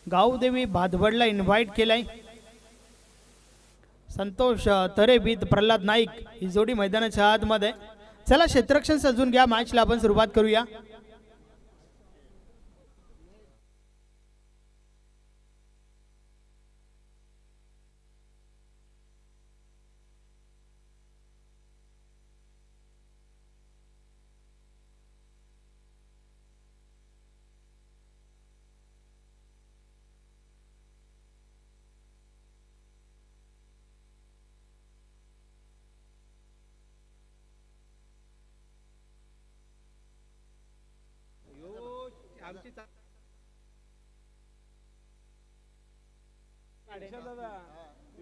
Gavdevi भादवडला invite केलाय। संतोष तरे बीत प्रल्हाद नाईक ही जोडी मैदानाच्या आतमध्ये। चला क्षेत्ररक्षण सजून घ्या, मॅचला आपण सुरुवात करूया।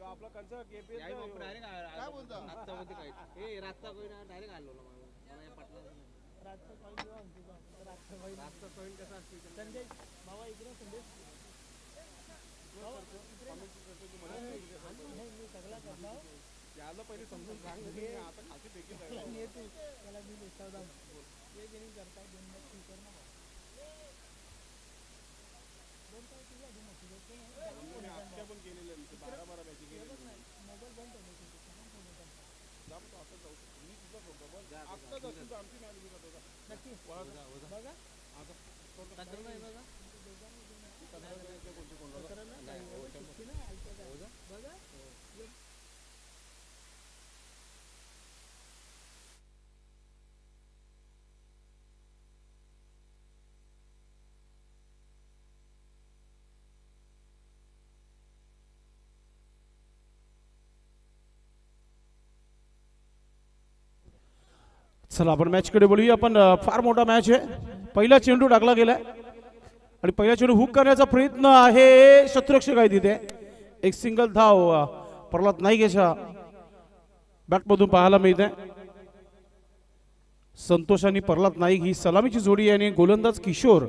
आपला कंचा केपी काय बोलता आता मध्ये काय ए रातचा कोण डायरेक्ट आलो ना मला या पटला रातचा पॉइंट कसा असतो संजय बाबा इकडे संजय सगळा कसा याला पहिले समजून सांग की आता खाती फेकी आहे त्याला मी देताव ये गेली करता दोन मॅच स्पीकर ना दोन काय तुझ्या आधी मॅच मी आत्ता पण केलेले 12 मॅच केलेले मोबाईल बंद होतो जाम तो आता जाऊ मी तुझा मोबाईल आत्ता जातो आमची मॅच मी करतो नक्की बघा आता टक्कर नाही बघा बघा चला आपण मॅच कडे बोलूया। आपण फार मोठा मॅच आहे। पहिला चेंडू टाकला गेलाय आणि पहिला चेंडू हुक करण्याचा प्रयत्न आहे, शत्रुरक्षक आहे तिथे। एक सिंगल धाव प्रल्हाद नाईकच्या बॅटमधून पाहायला मिळते। संतोष आणि प्रल्हाद नाईक ही सलामीची जोडी आहे आणि गोलंदाज किशोर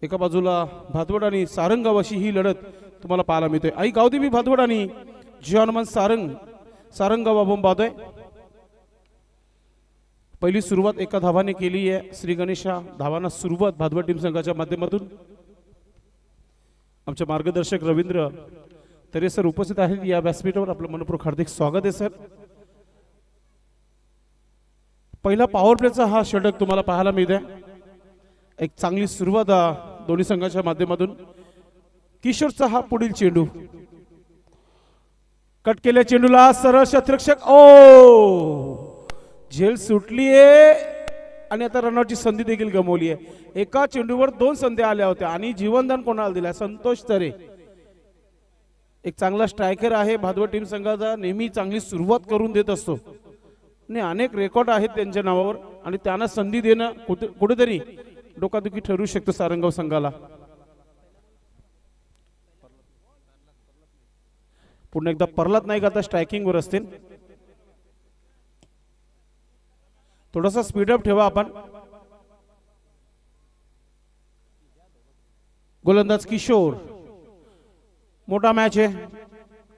एका बाजूला भादवड आणि सारंगाव अशी ही लढत तुम्हाला पाहायला मिळते। आई गावदेवी भादवड आणि हनुमान सारंगाव आपण पाहतोय। पहिली सुरुवात एका धावाने केली आहे श्री गणेशा धावांना सुरुवात भादवड टीम संघाच्या माध्यमातून। आमचे मार्गदर्शक रवींद्र तरे सर उपस्थित आहेत या व्यासपीठावर, आपलं मनपूर्वक हार्दिक स्वागत आहे सर। पहिला पॉवर प्लेचा हा षटक तुम्हाला पाहायला मिळते। एक चांगली सुरुवात दोन्ही संघाच्या माध्यमातून। किशोरचा हा पुढील चेंडू कट केल्या चेंडूला सरळ क्षेत्ररक्षक ओ झेल सुटलीये आणि आता रनआउटची संधी देखील गमावली आहे। एका चेंडूवर दोन संधी आल्या होत्या आणि जीवनदान कोणाला दिला? संतोष तरे एक चांगला स्ट्रायकर आहे भादवड टीम संघाचा, नेहमी चांगली सुरुवात करून देत असतो आणि अनेक रेकॉर्ड आहेत त्यांच्या नावावर आणि त्यांना संधी देणं कुठेतरी डोकादुखी ठरू शकतो सारंगाव संघाला। पुन्हा एकदा प्रल्हाद नाईक आता स्ट्रायकिंग वर असतील। थोडासा स्पीडअप ठेवा आपण। गोलंदाज किशोर, मोठा मॅच आहे,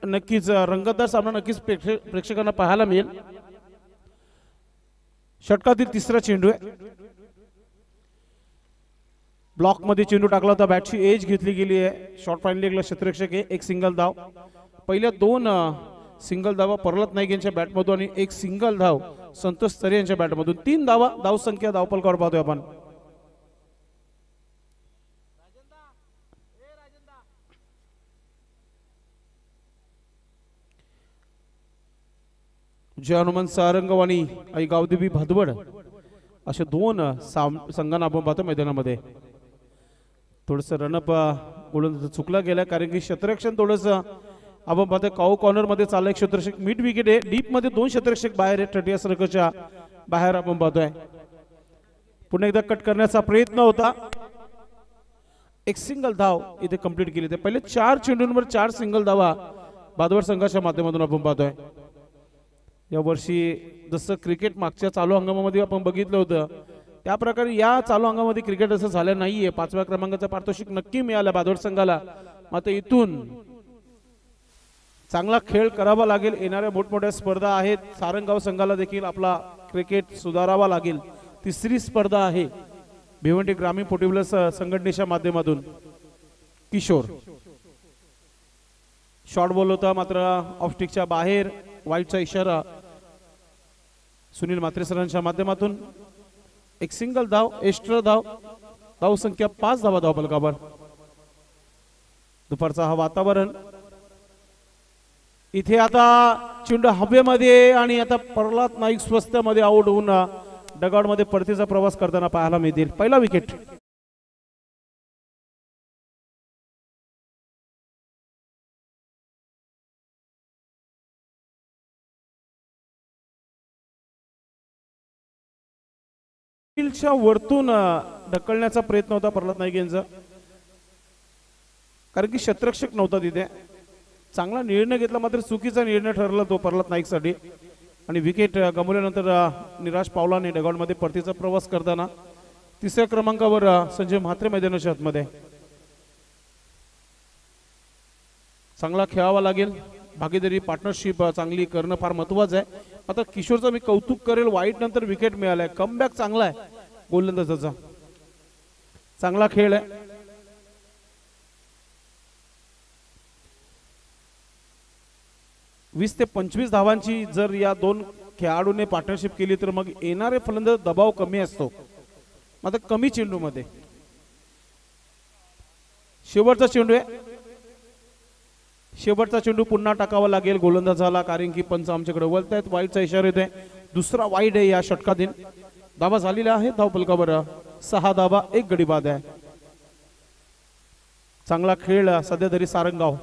नक्कीच रंगतदार सामना नक्कीच प्रेक्षकांना पाहायला मिळेल। षटकातील तिसरा चेंडू आहे, ब्लॉक मध्ये चेंडू टाकला होता, बॅटची एज घेतली गेली आहे। शॉर्ट फाईनल लेगला क्षेत्ररक्षक आहे, एक सिंगल धाव। पहिल्या दोन सिंगल धावा प्रल्हाद नाईक यांच्या बॅटमधून आणि एक सिंगल धाव संतोष तरे यांच्या बॅटमधून। 3 धावा धाव संख्या धावपलकावर पाहतोय आपण। हनुमान सारंगाव आणि आई गावदेवी भादवड अशा दोन संघांना आपण पाहतो मैदानामध्ये। थोडस रनअप गोलंदाज चुकला गेला कारण की क्षेत्ररक्षण थोडस आपण पाहतोय काऊ कॉर्नर मध्ये चाललाय क्षेत्ररक्षक। मिड विकेट आहे, डीप मध्ये दोन क्षेत्ररक्षक बाहेर आहेत, 30 सर्कलच्या बाहेर आपण पाहतोय। पुन्हा एकदा कट करण्याचा प्रयत्न होता, एक सिंगल धाव इथे कंप्लीट केली। पहिले 4 चेंडूंवर 4 सिंगल धावा भादवड संघाच्या माध्यमातून आपण पाहतोय। या वर्षी जसं क्रिकेट मागच्या चालू हंगामामध्ये आपण बघितलं होतं त्या प्रकारे या चालू हंगामामध्ये क्रिकेट असं झालं नाहीये। 5व्या क्रमांकाचा पारितोषिक नक्की मिळाला भादवड संघाला, मात्र इथून चांगला खेळ करावा लागेल। येणाऱ्या मोठमोठ्या स्पर्धा आहेत, सारंगाव संघाला देखील आपला क्रिकेट सुधारावा लागेल। तिसरी स्पर्धा आहे भिवंडी ग्रामीण पोर्टेबल संघटनेच्या माध्यमातून। किशोर शॉर्ट बॉल होता मात्र ऑफस्टिकच्या बाहेर, वाईटचा इशारा सुनील म्हात्रे सरांच्या माध्यमातून. एक सिंगल धाव, एक्स्ट्रा धाव, धाव संख्या 5 धावा धाव फलकावर. दुपारचा हा वातावरण इथे आता चेंडू हवेमध्ये आणि आता प्रल्हाद नाईक स्वस्तामध्ये आउट होऊन डगआउट मध्ये परतीचा प्रवास करताना पाहायला मिळतील. पहिला विकेट. वरतून ढकलण्याचा प्रयत्न होता प्रल्हाद नाईक यांचा, कारण की क्षेत्ररक्षक नव्हता तिथे. चांगला निर्णय घेतला मात्र चुकीचा निर्णय ठरला तो प्रल्हाद नाईक साठी आणि विकेट गमावल्यानंतर निराश पावलाने डगआउट मध्ये परतीचा प्रवास करताना तिसऱ्या क्रमांकावर संजय म्हात्रे मैदानाच्या आतमध्ये. चांगला खेळावा लागेल, भागीदारी पार्टनरशिप चांगली करणं फार महत्वाचं आहे. आता किशोरचं मी कौतुक करेल, वाईट नंतर विकेट मिळालाय, कमबॅक चांगला आहे गोलंदाजाचा, चांगला खेळ आहे. वीस ते 25 धावांची जर या दोन खेळाडूने पार्टनरशिप केली तर मग येणारे फलंदाज दबाव कमी असतो. आता कमी चेंडू मध्ये शेवटचा चेंडू आहे, शेवटचा चेंडू पुन्हा टाकावा लागेल गोलंदाजाला, कारण की पंच आमच्याकडे वळतायत. वाईटचा इशारा येतोय, दुसरा वाईट आहे या षटकातील. धावा झालेला आहे धाव फलकावर 6 धावा 1 गडी बाद आहे. चांगला खेळ सध्या तरी सारंगाव.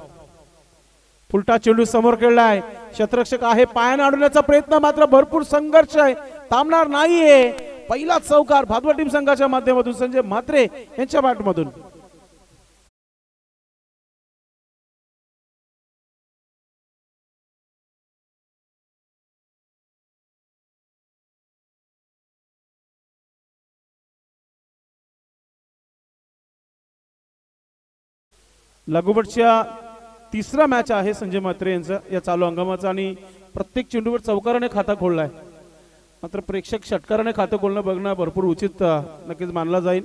फुलटा चेंडू समोर खेळलाय, क्षेत्ररक्षक आहे, पायाने अडवण्याचा प्रयत्न, मात्र भरपूर संघर्ष आहे, थांबणार नाहीये. पहिला चौकार भादवा टीम संघाच्या माध्यमातून संजय म्हात्रे यांच्या बॅटमधून. लागोपाठच्या तिसरा मॅच आहे संजय म्हात्रे यांचा या चालू हंगामाचा आणि प्रत्येक चेंडूवर चौकाराने खाता खोललाय. मात्र प्रेक्षक षटकाराने खातं खोलणं बघणं भरपूर उचित नक्कीच मानला जाईल.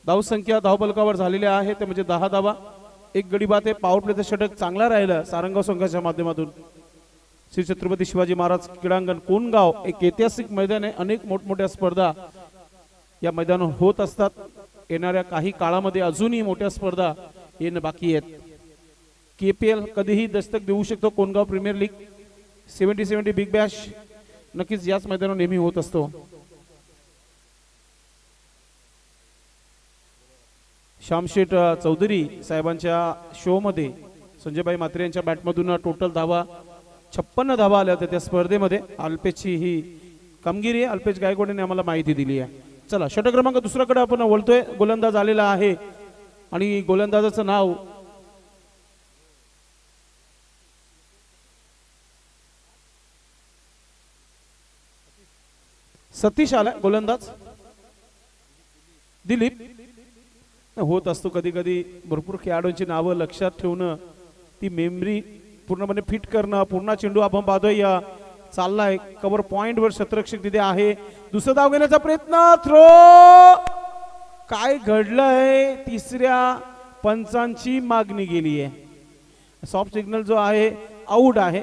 धाव संख्या धाव फलकावर झालेल्या आहे ते म्हणजे 10 धावा 1 गडी बाद आहे. पॉवर प्लेचं षटक चांगला राहिलं सारंगाव संघाच्या माध्यमातून. श्री छत्रपती शिवाजी महाराज क्रीडांगण कोणगाव एक ऐतिहासिक मैदान आहे. अनेक मोठमोठ्या स्पर्धा या मैदानावर होत असतात. येणाऱ्या काही काळामध्ये अजूनही मोठ्या स्पर्धा येणं बाकी आहेत. KPL कधीही दस्तक देऊ शकतो. Kongaon premier league 70 big bash नक्कीच याच मैदानावर नेहमी होत असतो. श्यामशेठ चौधरी साहेबांच्या शो मध्ये संजयभाई म्हात्रे यांच्या बॅटमधून टोटल धावा 56 धावा आल्या होत्या त्या स्पर्धेमध्ये. अल्पेशची ही कामगिरी अल्पेश गायकवाडने आम्हाला माहिती दिली आहे. चला षटक क्रमांक दुसऱ्याकडे आपण वळतोय. गोलंदाज आलेला आहे आणि गोलंदाजाचं नाव सतीश आला. गोलंदाज दिलीप. होत असतो कधी कधी भरपूर खेळाडूंची नावं लक्षात ठेवणं, ती मेमरी पूर्णपणे फिट करणं. पूर्ण चेंडू आपण पाहतोय चाललाय कव्हर पॉइंट वर क्षेत्ररक्षक तिथे आहे. दुसरा धाव घेण्याचा प्रयत्न, थ्रो. काय घडलंय, तिसऱ्या पंचांची मागणी गेली आहे. सॉफ्ट सिग्नल जो आहे आउट आहे,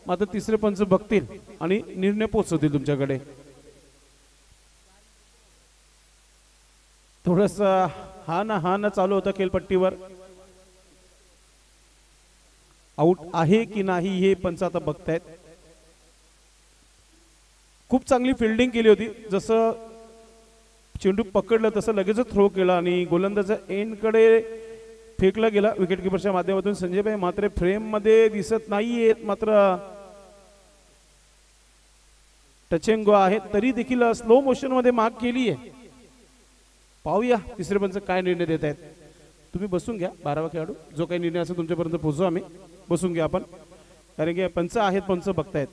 मात्र तिसरे पंच बघतील आणि निर्णय पोहोचवतील तुमच्याकडे. थोडस हा ना चालू होतं खेळपट्टीवर. आउट आहे की नाही हे पंच आता बघतायत. खूप चांगली फिल्डिंग केली होती. जसं चेंडू पकडलं तसं लगेचच थ्रो केला आणि गोलंदाजा एंड कडे फेकला गेला विकेट किपरच्या माध्यमातून. संजयभाई म्हात्रे फ्रेम मध्ये दिसत नाहीयेत, मात्र टचेंगो आहे तरी देखील स्लो मोशन मध्ये माग केली आहे. पाहूया तिसरे पंच काय निर्णय देत आहेत. तुम्ही बसून घ्या 12वा खेळाडू, जो काही निर्णय असेल तुमच्यापर्यंत पोहोचू आम्ही. बसून घ्या आपण, कारण की पंच आहेत, पंच बघतायत.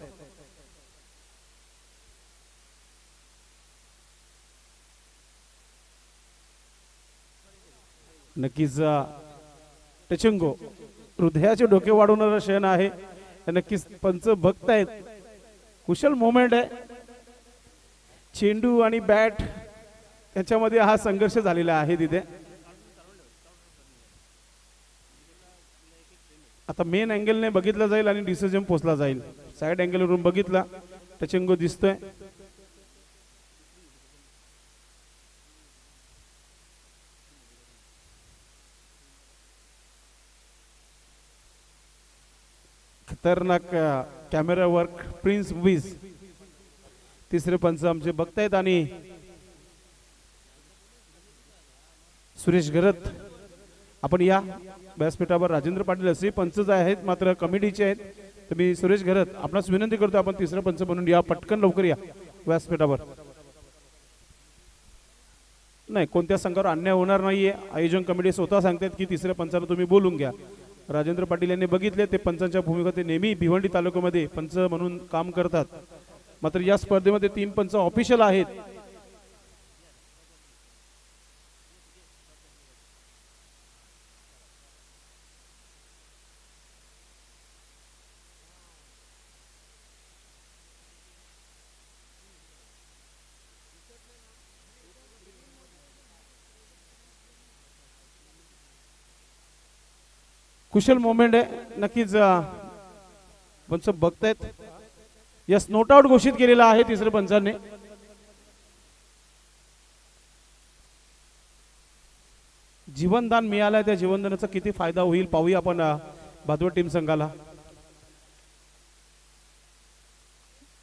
नक्कीच टचेंगो हृदयाचे डोके वाढवणारा क्षण आहे. नक्कीच पंच बघतायत. कुशल मोमेंट आहे. चेंडू आणि बॅट याच्यामध्ये हा संघर्ष झालेला आहे तिथे. आता मेन अँगलने बघितला जाईल आणि डिसिजन पोचला जाईल. साइड अँगलवरून बघितला टचिंग गो दिसतोय. खतरनाक कॅमेरा वर्क प्रिन्स मूवीज. तिसरे पंच आमचे बघतायत आणि सुरेश घरत आपण या व्यासपीठावर. राजेंद्र पाटील असे पंच आहेत मात्र कमिटीचे आहेत. तर मी सुरेश घरत आपणास विनंती करतो आपण तिसरा पंच बनून या. पटकन लवकर या व्यासपीठावर. नाही कोणत्या संघावर अन्याय होणार नाहीये. आयोजन कमिटी स्वतः सांगतात की तिसऱ्या पंचाला तुम्ही बोलून घ्या. राजेंद्र पाटील यांनी बघितले ते पंचांच्या भूमिका ते नेहमी भिवंडी तालुक्यामध्ये पंच म्हणून काम करतात. मात्र या स्पर्धेमध्ये 3 पंच ऑफिशियल आहेत. कुशल मोमेंट आहे नक्कीच. पंच बघतायत. यस नोट आउट घोषित केलेला आहे तिसऱ्या पंचाने. जीवनदान मिळालंय त्या जीवनदानाचा किती फायदा होईल पाहूया आपण भादवड टीम संघाला.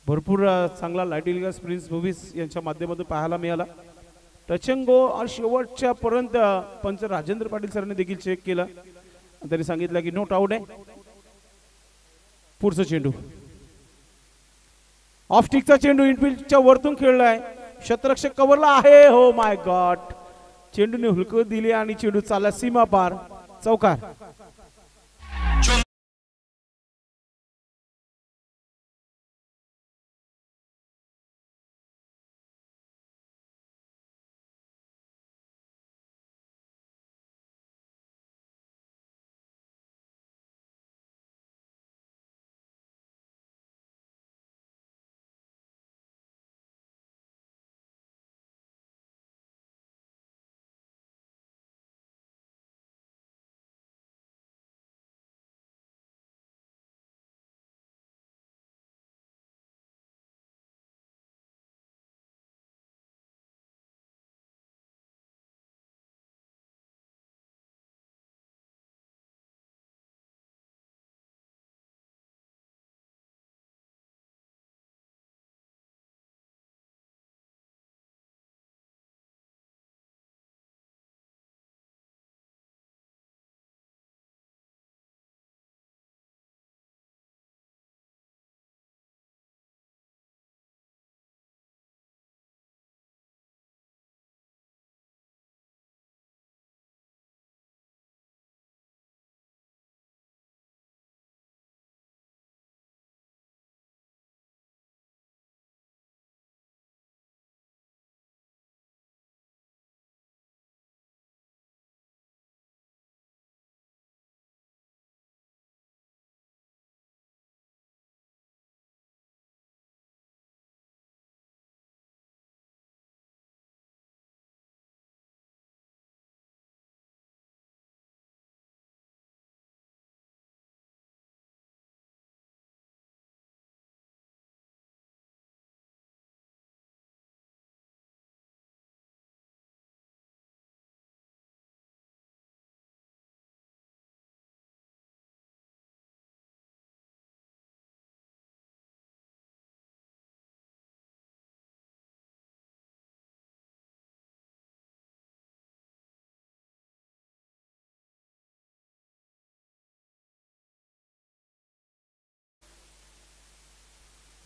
भरपूर चांगला लाईटिंग प्रिन्स मूवीज यांच्या माध्यमातून पाहायला मिळाला. टचंगो आणि शेवटच्या पर्यंत पंच राजेंद्र पाटील सरांनी देखील चेक केला. त्यांनी सांगितलं की नोट आउट आहे. पुढचा चेंडू ऑफ स्टिकचा चेंडू इनफिल्डच्या वरतून खेळलाय. क्षेत्ररक्षक कव्हरला आहे. हो माय गॉड. चेंडूने हुलकं दिली आणि चेंडू चालला सीमा पार. चौकार.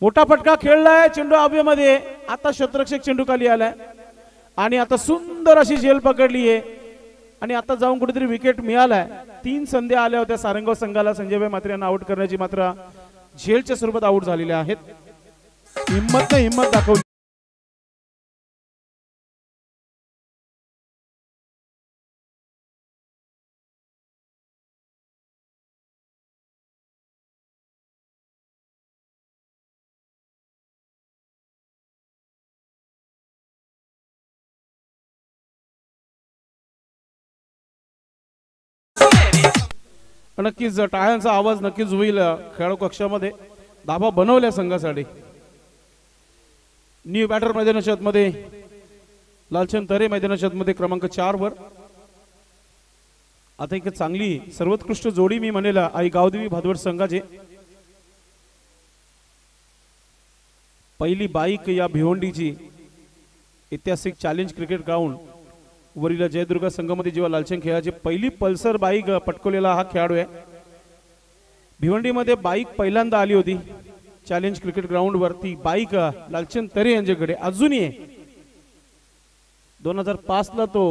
मोठा फटका खेळलाय. चेंडू हवेमध्ये. आता क्षेत्ररक्षक चेंडू खाली आलाय आणि आता सुंदर अशी झेल पकडली आहे आणि आता जाऊन कुठेतरी विकेट मिळालाय. 3 संधी आल्या होत्या सारंगाव संघाला संजयभाई मात्रे यांना आउट करण्याची. मात्र झेलच्या स्वरूपात आउट झालेले आहेत. हिम्मत दाखवली. नक्कीच टाळ्यांचा आवाज नक्कीच होईल खेळाडू कक्षामध्ये. धाबा बनवल्या संघासाठी. न्यू बॅटर मैदानाच्या आतमध्ये लालचंद तरे मैदानाच्या आतमध्ये क्रमांक 4 वर. आता एक चांगली सर्वोत्कृष्ट जोडी मी म्हणेल आई गावदेवी भादवड संघाची. पहिली बाईक या भिवंडीची ऐतिहासिक चॅलेंज क्रिकेट ग्राउंड वरील जयदुर्गा संघामध्ये जेव्हा लालचंद खेळाची पहिली पल्सर बाईक पटकवलेला हा खेळाडू आहे. भिवंडीमध्ये बाईक पहिल्यांदा आली होती चॅलेंज क्रिकेट ग्राउंड वरती. बाईक लालचंद तरे यांच्याकडे अजूनही आहे. 2005 ला तो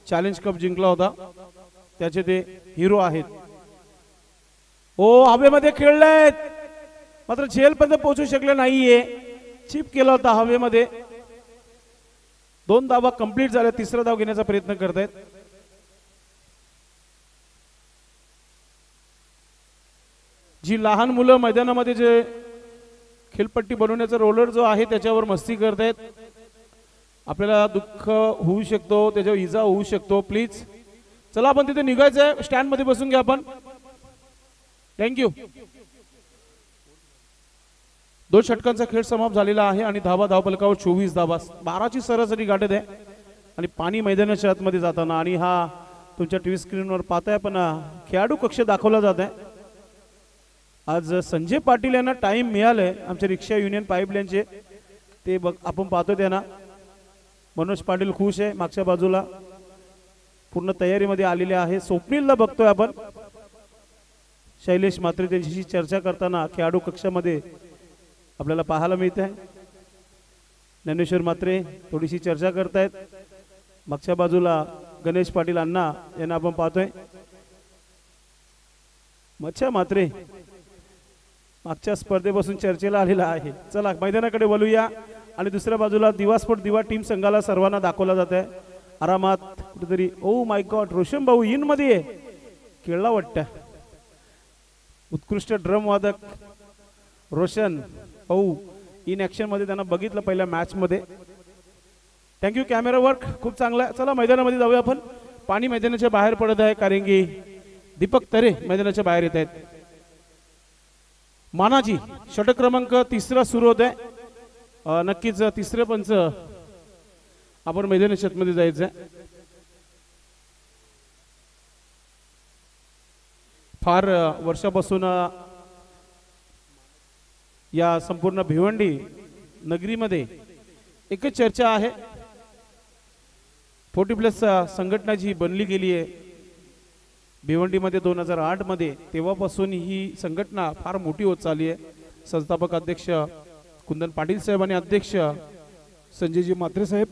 चॅलेंज कप जिंकला होता. त्याचे ते हिरो आहेत. ओ हवेमध्ये खेळलेत मात्र झेलपर्यंत पोहोचू शकले नाहीये. चिप केला होता हवेमध्ये. 2 धावा कंप्लीट झाल्या. तिसरा धाव घेण्याचा प्रयत्न करतायत. जी लहान मुलं मैदानामध्ये जे खेळपट्टी बनवण्याचा रोलर जो आहे त्याच्यावर मस्ती करतायत. आपल्याला दुःख होऊ शकतो, त्याच्यावर इजा होऊ शकतो. प्लीज चला आपण तिथे निघायचंय. स्टँड मध्ये बसून घ्या आपण. थँक्यू. 2 षटकांचा खेळ समाप्त झालेला आहे आणि धावपलकावर 24 धावा. 12ची सरासरी गाठत आहे आणि पाणी मैदानाच्या आतमध्ये जाताना आणि हा तुमच्या टीव्ही स्क्रीनवर पाहताय पण खेळाडू कक्ष दाखवला जात आहे. आज संजय पाटील यांना टाइम मिळालाय आमच्या रिक्षा युनियन पाईपलाईनचे. ते बघ आपण पाहतोय त्यांना. मनोज पाटील खुश आहे. मागच्या बाजूला पूर्ण तयारीमध्ये आलेले आहे. स्वप्नीलला बघतोय आपण. शैलेश मात्रे त्यांच्याशी चर्चा करताना खेळाडू कक्षामध्ये आपल्याला पाहायला मिळत आहे. ज्ञानेश्वर मात्रे थोडीशी चर्चा करतायत. मागच्या बाजूला गणेश पाटील अण्णा यांना आपण पाहतोय. मच्छा मात्रे मागच्या स्पर्धेपासून चर्चेला आलेला आहे. चला मैदानाकडे वळूया आणि दुसऱ्या बाजूला दिवास्फोट दिवा टीम संघाला सर्वांना दाखवला जात आहे. आरामात कुठेतरी. ओ माय गॉड रोशन भाऊ इन मध्ये खेळला वाटतं. उत्कृष्ट ड्रम वादक रोशन भाऊ इन ऍक्शन मध्ये त्यांना बघितलं पहिल्या मॅच मध्ये. थँक्यू. कॅमेरा वर्क खूप चांगला आहे. चला मैदानामध्ये जाऊया आपण. पाणी मैदानाच्या बाहेर पडत आहे कारण की दीपक तरे मैदानाच्या बाहेर येत आहेत. मानाजी षटक क्रमांक 3 सुरू होत आहे. नक्कीच तिसरे पंच आपण मैदानाच्या आतमध्ये जायचं. फार वर्षापासून या संपूर्ण भिवंडी नगरीमध्ये एकच चर्चा आहे. 40+ संघटना जी बनली गेली आहे भिवंडीमध्ये 2008 मध्ये. तेव्हापासून ही संघटना फार मोठी होत चालली आहे. संस्थापक अध्यक्ष कुंदन पाटील साहेब आणि अध्यक्ष संजयजी मात्रे साहेब.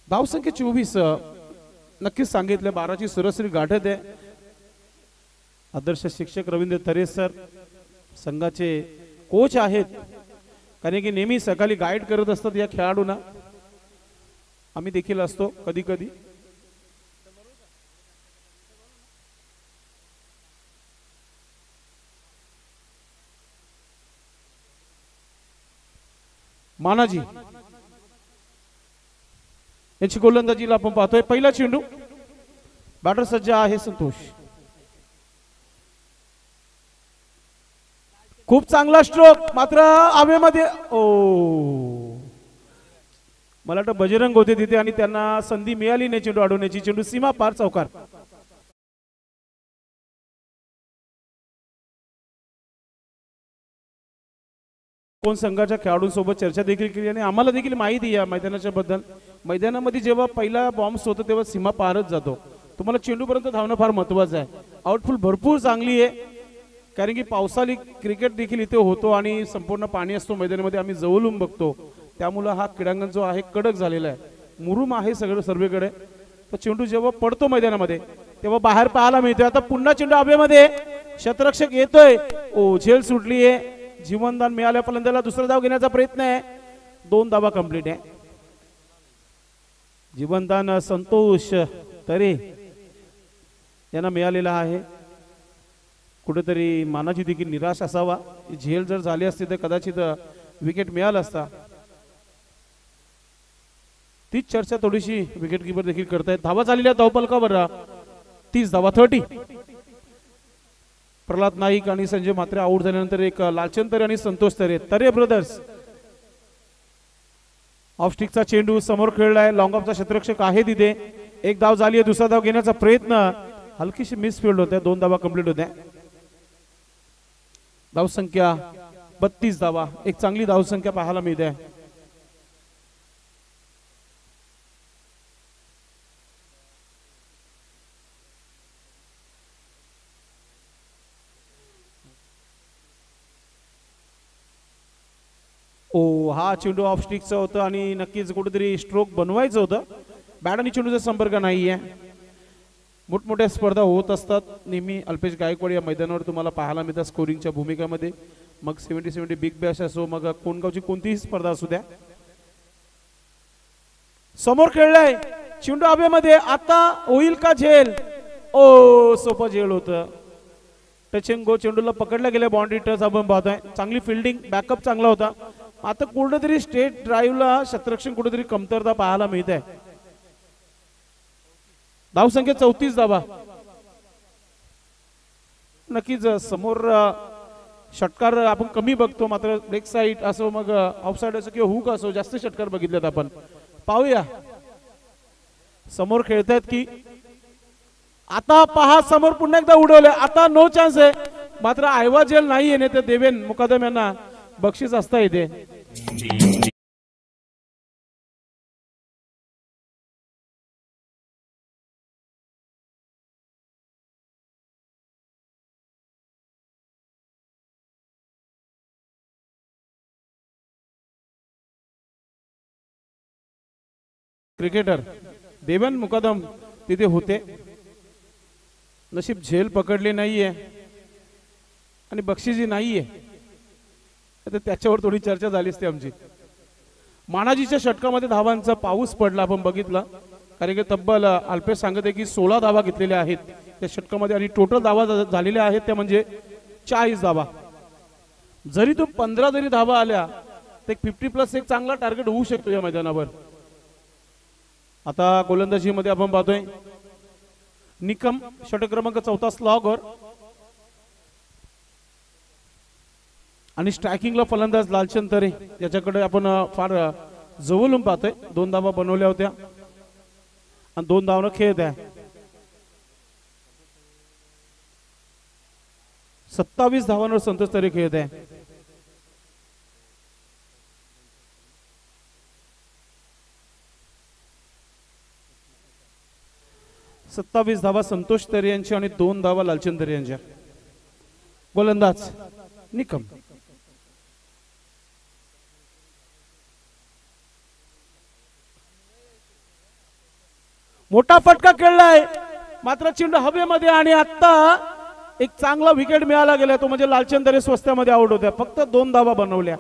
धावसंख्या 24 नक्कीच सांगितलं. 12ची सरासरी गाठत आहे. आदर्श शिक्षक रवींद्र तरे सर संघाचे कोच आहेत कारण की नेहमी सकाळी गाईड करत असतात या खेळाडूंना. आम्ही देखील असतो कधी कधी. मानाजी यांची गोलंदाजीला आपण पाहतोय. पहिला चेंडू. बॅटर सज्ज आहे संतोष. खूप चांगला स्ट्रोक मात्र हवेमध्ये. ओ मला वाटतं बजरंग होते तिथे आणि त्यांना संधी मिळाली नाही चेंडू अडवण्याची. चेंडू सीमा पार चौकार. कोण संघाच्या खेळाडूंसोबत चर्चा देखील केली आणि आम्हाला देखील माहिती या मैदानाच्या बद्दल. मैदानामध्ये जेव्हा पहिला बॉम्ब्स होतो तेव्हा सीमा पारच जातो. तुम्हाला चेंडूपर्यंत धावणं फार महत्वाचं आहे. आउटफुल भरपूर चांगली आहे कारण की पावसाळी क्रिकेट देखील इथे होतो आणि संपूर्ण पाणी असतो मैदानामध्ये. आम्ही जवळून बघतो त्यामुळे हा क्रीडांगण जो आहे कडक झालेला आहे. मुरुम आहे सगळं सर्वेकडे. तर चेंडू जेव्हा पडतो मैदानामध्ये तेव्हा बाहेर पाहायला मिळतोय. आता पुन्हा चेंडू हवेमध्ये. क्षेत्ररक्षक येतोय. ओ झेल सुटली आहे. जीवनदान मिळाल्या फलंदाला दुसरा धाव घेण्याचा प्रयत्न आहे. 2 धावा कंप्लीट आहे. जीवनदान संतोष तरे यांना मिळालेला आहे. कुठेतरी मानाची देखील निराश असावा. झेल जर झाली असती तर कदाचित विकेट मिळाला असता. तीच चर्चा थोडीशी विकेट किपर देखील करतायत. धावा झालेल्या धावपलकावर 30 धावा 30. प्रल्हाद नाईक आणि संजय म्हात्रे आउट झाल्यानंतर एक लालचंद तरे आणि संतोष तरे, तरे ब्रदर्स. ऑफ स्टिकचा चेंडू समोर खेळलाय, लॉंग ऑफचा क्षेत्ररक्षक आहे तिथे. एक धाव झाली आहे, दुसरा धाव घेण्याचा प्रयत्न, हलकीशी मिसफिल्ड होत्या, 2 धावा कंप्लीट होत्या. धावसंख्या 32 धावा, एक चांगली धावसंख्या पाहायला मिळते. ओ हा चेंडू ऑफ स्टिकचा होता आणि नक्कीच कुठेतरी स्ट्रोक बनवायचं होतं. बॅट आणि चेंडूचा संपर्क नाहीये. मोठमोठ्या स्पर्धा होत असतात नेहमी. अल्पेश गायकवाड या मैदानावर तुम्हाला पाहायला मिळतात स्कोरिंगच्या भूमिकामध्ये. मग 70-70 बिग बॅश असो, मग कोणगावची कोणतीही स्पर्धा असू द्या. समोर खेळलाय चेंडू हवेमध्ये, आता होईल का झेल? ओ सोपं झेल होतं. टच अँड गो चेंडूला पकडला गेल्या, बाउंड्री टच आपण पाहतोय. चांगली फिल्डिंग, बॅकअप चांगला होता. आता कुठेतरी स्टेट ड्राईव्हला क्षेत्ररक्षण कुठेतरी कमतरता पाहायला मिळत आहे. धावसंख्या 34 धावा. नक्कीच समोर षटकार आपण कमी बघतो, मात्र ब्रेक साईड असो, मग ऑफ साईड असो किंवा हुक असो, जास्त षटकार बघितलेत आपण. पाहूया समोर खेळतायत की. आता पहा समोर पुन्हा एकदा उडवले, आता नो चान्स आहे. मात्र आयवा जेल नाही येणे तर देवेन मुकादम यांना बक्षीस असता येते. क्रिकेटर देवन मुकादम तिथे होते. नशीब झेल पकडले नाहीये आणि बक्षीसही नाहीये, तर त्याच्यावर थोडी चर्चा झाली असते आमची. मानाजीच्या षटकामध्ये धावांचा पाऊस पडला आपण बघितला, कारण की तब्बल अल्पेश सांगते की 16 धावा घेतलेल्या आहेत त्या षटकामध्ये आणि टोटल धावा झालेल्या आहेत त्या म्हणजे 40 धावा. जरी तो 15 जरी धावा आल्या तर 50+ एक चांगला टार्गेट होऊ शकतो या मैदानावर. आता गोलंदाजी मध्ये आपण पाहतोय निकम, षटक क्रमांक 4 स्लॉगर, आणि स्ट्रायकिंगला फलंदाज लालचंद तरे, याच्याकडे आपण फार जवळून पाहतोय. 2 धावा बनवल्या होत्या आणि 2 धावांना खेळत आहे. 27 धावांवर संतोष तरे खेळत आहे. सत्तावीस धावा संतोष तरे यांची आणि 2 धावा लालचंद तरे यांच्या. गोलंदाज निकम. मोठा फटका खेळलाय, मात्र चेंडू हवेमध्ये आणि आता एक चांगला विकेट मिळाला गेला, तो म्हणजे लालचंद तरे स्वस्तामध्ये आउट होत्या. फक्त 2 धावा बनवल्या.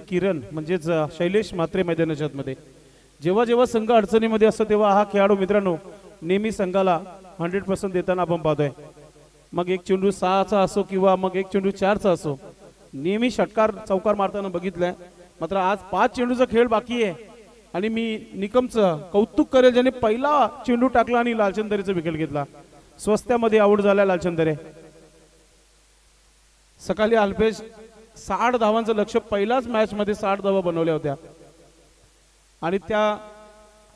किरण म्हणजेच शैलेश म्हात्रे मैदानाच्या आतमध्ये. जेव्हा जेव्हा संघ अडचणीमध्ये असतो तेव्हा हा खेळाडू मित्रांनो नेहमी संघाला 100% देताना आपण पाहतोय. मग एक चेंडू 6चा असो किंवा मग एक चेंडू 4चा असो, नेहमी षटकार चौकार मारताना बघितलंय. मात्र आज 5 चेंडूचा खेळ बाकी आहे आणि मी निकमचं कौतुक करेल ज्याने पहिला चेंडू टाकला आणि लालचंद तरेचा विकेट घेतला. स्वस्त्यामध्ये आउट झाला लालचंद तरे. सकाळी अल्पेश 60 धावांचं लक्ष, पहिल्याच मॅच मध्ये 60 धावा बनवल्या होत्या आणि त्या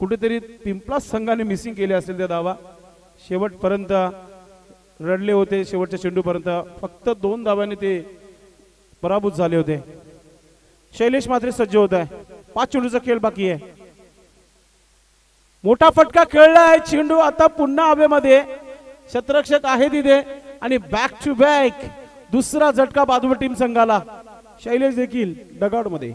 कुठेतरी पिंपलास संघाने मिसिंग केले असेल त्या धावा. शेवटपर्यंत रडले होते, शेवटच्या चेंडूपर्यंत फक्त 2 धावांनी ते पराभूत झाले होते. शैलेश म्हात्रे सज्ज होत आहे. 5 चेंडूचा खेळ बाकी आहे. मोठा फटका खेळलाय, चेंडू आता पुन्हा हवेमध्ये, क्षेत्ररक्षक आहे तिथे आणि बॅक टू बॅक दुसरा झटका बाजूवर टीम संघाला. शैलेश देखील डगआउट मध्ये.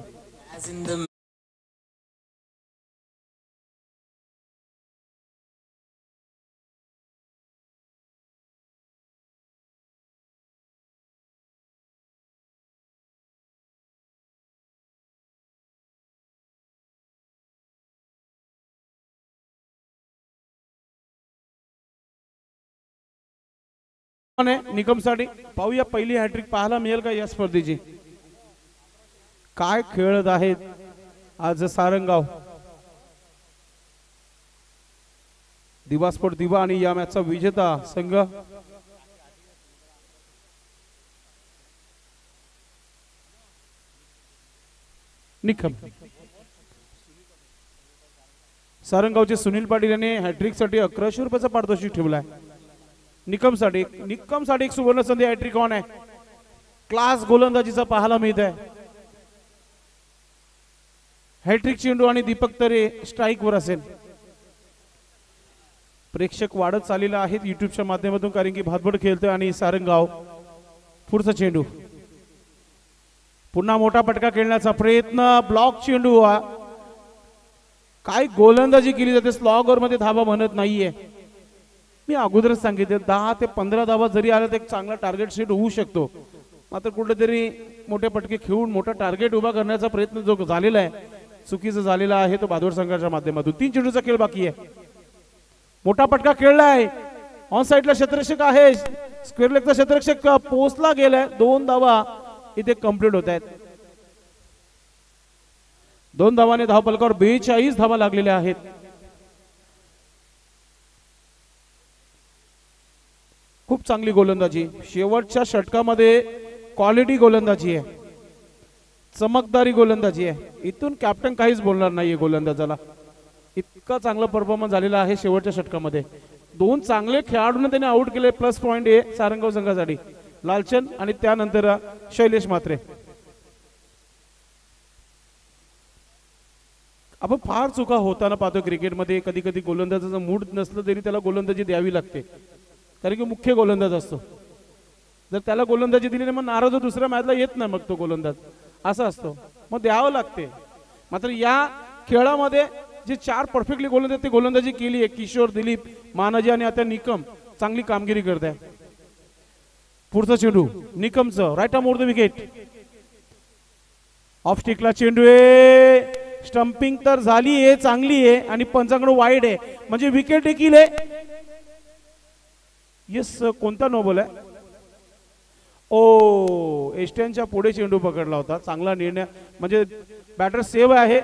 निकमसाठी पाहूया पहिली हॅट्रिक पाहायला मिळेल का या स्पर्धेची. काय खेळत आहेत आज सारंगाव. दिवा स्पोर्ट दिवा आणि या मॅचचा विजेता संघ निकम. सारंगावचे सुनील पाटील यांनी हॅट्रिक साठी 1100 रुपयाचा पारितोषिक ठेवलाय. निकमसाठी एक सुवर्ण संधी हॅट्रिक ऑन आहे. क्लास गोलंदाजीचा पाहायला मिळत आहे. हॅट्रिक चेंडू आणि दीपक तरे स्ट्राईक वर असेल. प्रेक्षक वाढत चाललेला आहेत युट्यूबच्या माध्यमातून, कारण की भातबड खेळतोय आणि सारंगाव. पुढचा चेंडू पुन्हा मोठा पटका खेळण्याचा प्रयत्न. ब्लॉक चेंडू. काय गोलंदाजी केली जाते. स्लॉगर मध्ये धावा म्हणत नाहीये. मी अगोदरच सांगितले 10 ते 15 धावा जरी आल्या तर एक चांगला टार्गेट सेट होऊ शकतो. मात्र कुठेतरी मोठे पटके खेळून मोठा टार्गेट उभा करण्याचा प्रयत्न जो झालेला आहे चुकीचा झालेला आहे तो भादवड संघाच्या माध्यमातून. 3 चेंडूचा खेळ बाकी आहे. मोठा पटका खेळलाय. ऑन साइडला क्षेत्ररक्षक आहे. स्क्वेअर लेगचा क्षेत्ररक्षक पोहोचला गेलाय. 2 धावा इथे कंप्लीट होत आहेत. 2 धावाने धावफलकावर 42 धावा लागलेल्या आहेत. खूप चांगली गोलंदाजी. शेवटच्या षटकामध्ये क्वालिटी गोलंदाजी आहे. चमकदारी गोलंदाजी आहे. इथून कॅप्टन काहीच बोलणार नाहीये गोलंदाजाला. इतका चांगला परफॉर्मन्स झालेला आहे शेवटच्या षटकामध्ये. 2 चांगले खेळाडूंना त्याने आउट केले. प्लस पॉइंट आहे सारंगाव संघासाठी. लालचंद आणि त्यानंतर शैलेश म्हात्रे. आपण फार चुका होताना पाहतो क्रिकेटमध्ये. कधी कधी गोलंदाजाचं मूड नसलं तरी त्याला गोलंदाजी द्यावी लागते, कारण की मुख्य गोलंदाज असतो. जर त्याला गोलंदाजी दिली नाही मग नाराज दुसऱ्या मॅचला येत नाही. मग तो गोलंदाज असा असतो, मग द्यावं लागते. मात्र या खेळामध्ये जे 4 परफेक्टली गोलंदाज ते गोलंदाजी केली आहे. किशोर, दिलीप, मानाजी आणि आता निकम चांगली कामगिरी करत आहे. पुढचा चेंडू निकमचं right arm over the wicket. Off स्टिकला चेंडू आहे. स्टंपिंग तर झाली आहे, चांगली आहे आणि पंचांकडे वाईड आहे, म्हणजे विकेट देखील आहे. येस, कोणता नो बॉल आहे. ओ, एस्टनच्या पुढे चेंडू पकडला होता. चांगला निर्णय, म्हणजे बॅटर सेव्ह आहे.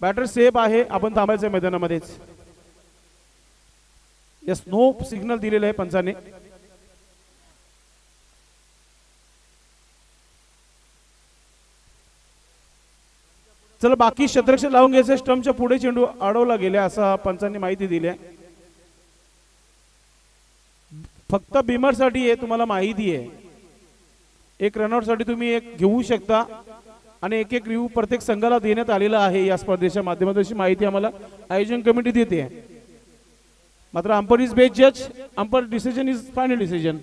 बॅटर सेफ आहे. आपण थांबायचं मैदानामध्येच. यस, नो सिग्नल दिलेलं आहे पंचाने. चला, बाकी क्षेत्ररक्षण लावून घ्यायचं. स्टंपच्या पुढे चेंडू अडवला गेला असं पंचांनी माहिती दिली आहे. फक्त बिमर साठी तुम्हाला माहिती आहे. एक रनआउट साठी तुम्ही एक घेऊ शकता आणि एक एक रिव्ह्यू प्रत्येक संघाला देण्यात आलेला आहे या स्पर्धेच्या माध्यमातून. अशी माहिती आम्हाला आयोजन कमिटी देते. मात्र अंपर इज बेस्ट जज. Umpire decision is final decision.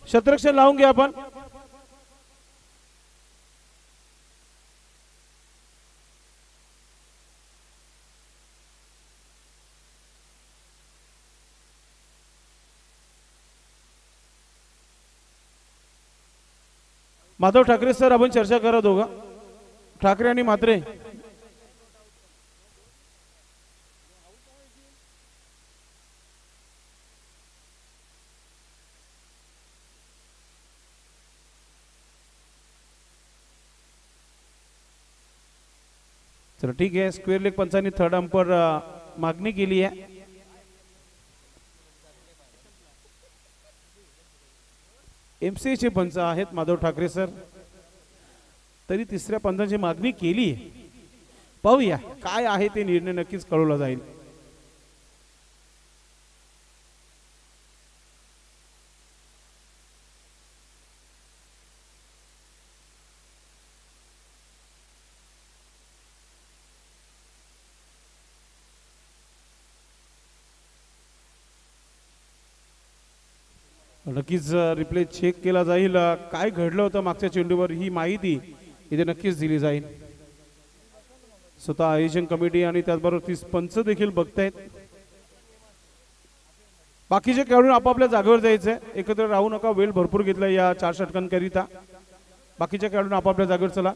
क्षेत्ररक्षण लावून घ्या आपण. माधव ठाकरे सर, आपण चर्चा करत होगा. ठाकरे आणि म्हात्रे. चलो ठीक आहे. स्क्वेअर लेग पंचांनी थर्ड अंपर मागणी केली आहे. एमसीए चे पंच आहेत माधव ठाकरे सर, तरी तिसऱ्या पंचांची मागणी केली. पाहूया काय आहे ते निर्णय नक्कीच कळवला जाईल. नक्कीच रिप्ले चेक केला जाईल. काय घडलं होतं मागच्या चेंडूवर ही माहिती इथे नक्कीच दिली जाईल. स्वतः आयोजन कमिटी आणि त्याचबरोबर 30 पंच देखील बघतायत. बाकीचे खेळून आपापल्या जागेवर जायचंय. एकत्र राहू नका. वेळ भरपूर घेतला या 4 षटकांकरिता. बाकीच्या खेळून आपापल्या जागेवर चला.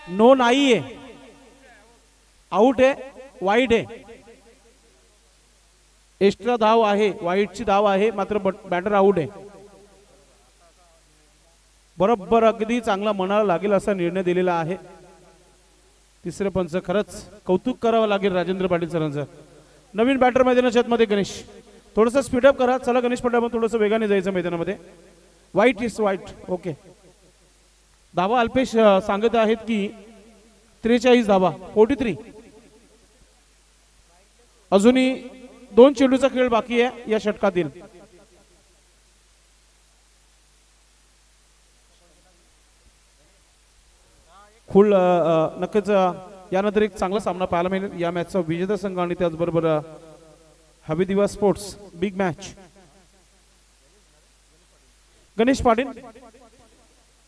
नो नाहीये. आउट आहे. वाईट आहे. एक्स्ट्रा धाव आहे. वाईटची धाव आहे मात्र बॅटर आउट आहे. बरोबर अगदी चांगला म्हणायला लागेल असा निर्णय दिलेला आहे. तिसरे पंच खरंच कौतुक करावं लागेल राजेंद्र पाटील सरांचं. नवीन बॅटर मैदानाच्या मध्ये गणेश थोडंसं स्पीडअप करा. चला गणेश पाटील आपण थोडंसं वेगाने जायचं मैदानामध्ये. वाईट इज वाईट. ओके. धावा अल्पेश सांगत आहेत की 43 धावा 43. अजूनही 2 चेंडूचा खेळ बाकी आहे या षटकातील. फुल नक्कीच यानंतर एक चांगला सामना पाहायला मिळेल. या मॅचचा विजेता संघ आणि त्याचबरोबर हवी दिवा sports big match. Ganesh Patil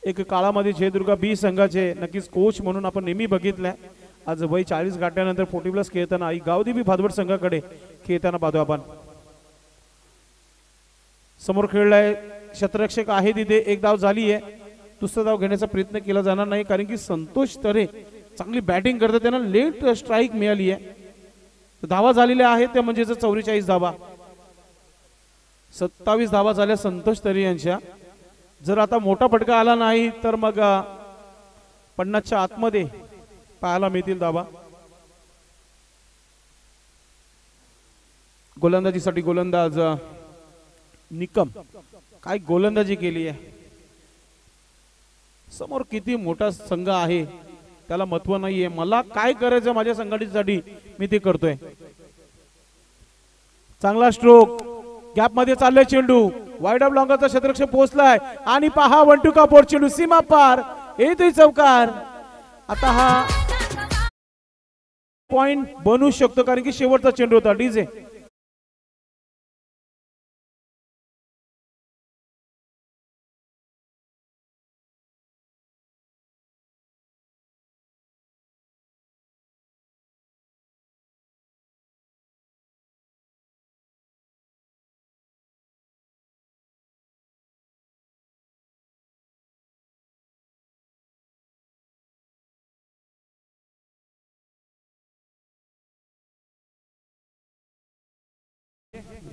एक काळामध्ये जयदुर्गा बी संघाचे नक्कीच कोच म्हणून आपण नेहमी बघितलंय. आज वय 40 गाठ्यानंतर 40+ खेळताना आई गावदेवी भादवड संघाकडे खेळताना पाहतो आपण. समोर खेळलाय क्षेत्ररक्षक आहे तिथे. एक धाव झाली आहे. दुसरा धाव घेण्याचा प्रयत्न केला जाणार नाही कारण की संतोष तरे चांगली बॅटिंग करतात. त्यांना लेट स्ट्राईक मिळाली आहे. धावा झालेल्या आहेत त्या म्हणजे 44 धावा. 27 धावा झाल्या संतोष तरे यांच्या. जर आता मोठा फटका आला नाही तर मग 50च्या आतमध्ये पाहायला मिळतील धावा. गोलंदाजीसाठी गोलंदाज निकम काय गोलंदाजी केली आहे. समोर किती मोठा संघ आहे त्याला महत्व नाहीये. मला काय करायचं माझ्या संघटनेसाठी मी ते करतोय. चांगला स्ट्रोक. गॅप मध्ये चाललाय चेंडू. वाईड ऑफ लॉंगरचा क्षेत्ररक्षक पोहोचलाय आणि पहा 1-2 का बोर्ड चेंडू सीमा पार येतोय चौकार. आता हा पॉइंट बनू शकतो कारण की शेवटचा चेंडू होता. डीजे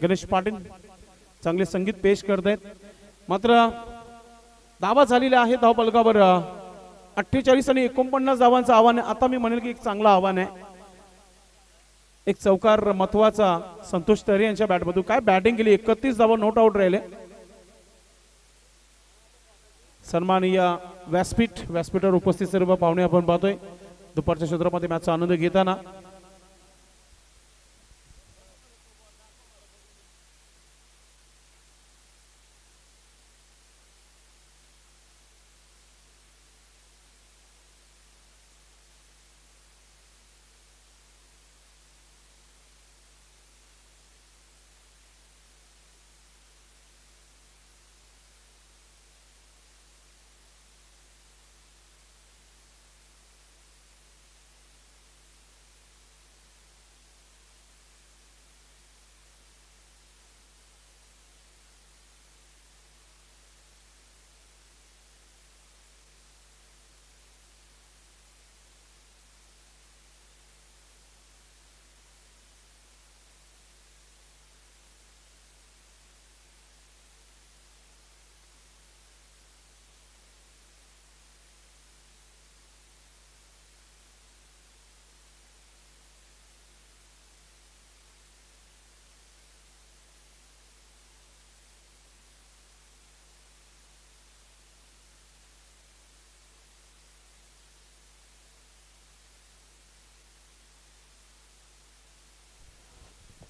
गणेश पाटील चांगले संगीत पेश करतायत. मात्र धावा झालेल्या आहेत धाव फलकावर 48 आणि 49 धावांचं आव्हान आहे. आता मी म्हणेल की एक चांगलं आव्हान आहे. एक चौकार महत्वाचा संतोष तरे यांच्या बॅटमधून. काय बॅटिंग केली. 31 धावा नॉट आउट राहिले. सन्माननीय व्यासपीठावर उपस्थित सर्व पाहुणे आपण पाहतोय दुपारच्या क्षेत्रामध्ये मॅचचा आनंद घेताना.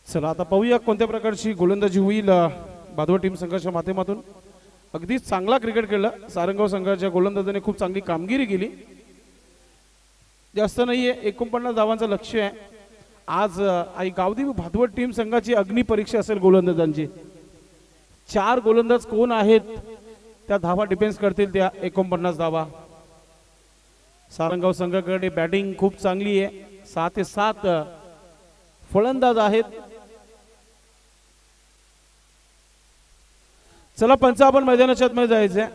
चला आता पाहूया कोणत्या प्रकारची गोलंदाजी होईल भादवड टीम संघाच्या माध्यमातून. अगदी चांगला क्रिकेट खेळला सारंगाव संघाच्या गोलंदाजाने, खूप चांगली कामगिरी केली. जास्त नाहीये 49 धावांचं लक्ष्य आहे. आज आई गावदेवी भादवड टीम संघाची अग्नि परीक्षा असेल गोलंदाजांची. 4 गोलंदाज कोण आहेत त्या धावा डिफेन्स करतील त्या 49 धावा. सारंगाव संघाकडे बॅटिंग खूप चांगली आहे. 6 ते 7 फलंदाज आहेत. चला पंच आपण मैदानाच्या आतमध्ये जायचंय.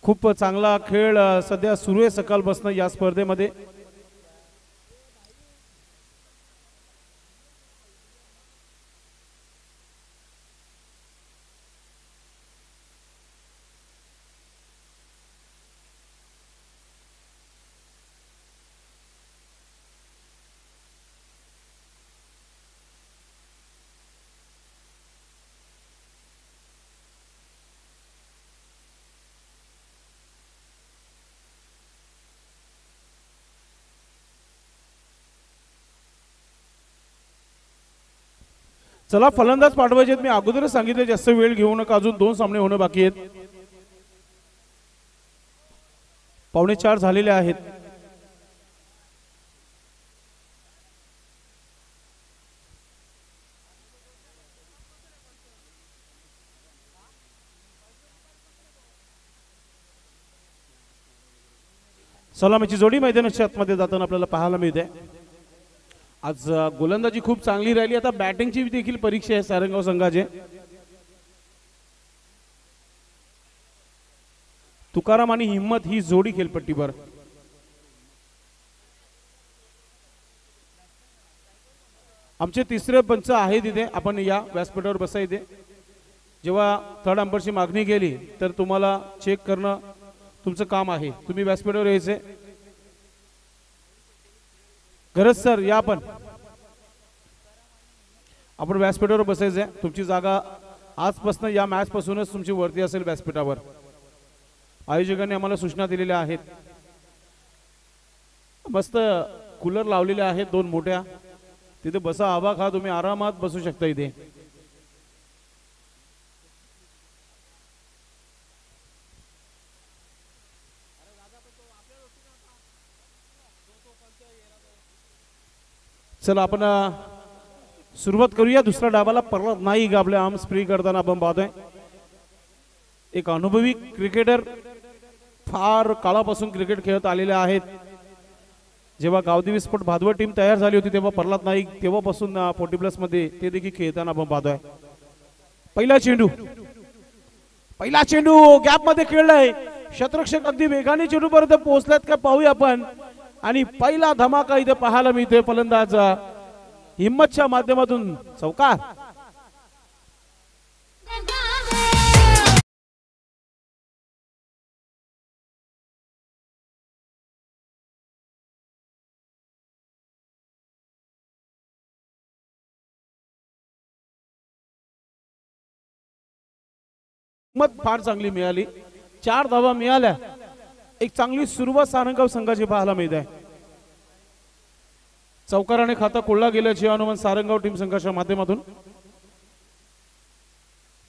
खूप चांगला खेळ सध्या सुरू आहे सकाळपासून या स्पर्धेमध्ये. चला फलंदाज पाठवायचे मी अगोदरच सांगितले, जास्त वेळ घेऊ नका. अजून 2 सामने होणं बाकी आहेत. 3:45 झालेले आहेत. सलामीची जोडी मैदानाच्या आतमध्ये जाताना आपल्याला पाहायला मिळते. आज गोलंदाजी खूप चांगली राहिली. आता बॅटिंगची देखील परीक्षा आहे सारंगाव संघाचे. तुकाराम आणि हिम्मत ही जोडी खेळपट्टीवर. आमचे तिसरे पंच आहेत इथे. आपण या व्यासपीठावर बसा इथे. जेव्हा थर्ड अंपरची मागणी केली तर तुम्हाला चेक करणं तुमचं काम आहे. तुम्ही व्यासपीठावर यायचे. गरज सर या आपण व्यासपीठावर बसायचंय. तुमची जागा आजपासून या मॅच पासूनच तुमची वरती असेल व्यासपीठावर. आयोजकांनी आम्हाला सूचना दिलेल्या आहेत. मस्त कूलर लावलेले आहेत 2 मोठ्या. तिथे बसा, हवा खा, तुम्ही आरामात बसू शकता इथे. चला आपण सुरुवात करूया. दुसऱ्या डावाला परत नाही आपले आर्म स्प्री करताना आपण पाहतोय. एक अनुभवी क्रिकेटर, फार काळापासून क्रिकेट खेळत आलेले आहेत. जेव्हा गावदेवी स्पोर्ट भादवड टीम तयार झाली होती तेव्हा प्रल्हाद नाईक तेव्हापासून 40+ मध्ये ते देखील खेळताना आपण पाहतोय. पहिला चेंडू गॅप मध्ये खेळलाय. शतरक्षक अगदी वेगाने चेंडू पर्यंत पोहोचल्यात का पाहूया आपण. आणि पहिला धमाका इथे पाहायला मिळतोय. फलंदाज हिम्मतच्या माध्यमातून चौकार. हिम्मत फार चांगली मिळाली. 4 धावा मिळाल्या. एक चांगली सुरुवात सारंगाव संघाची पाहायला मिळत आहे. चौकाराने खाता कोल्हा गेल्याचे अनुमान सारंगाव टीम संघाच्या माध्यमातून.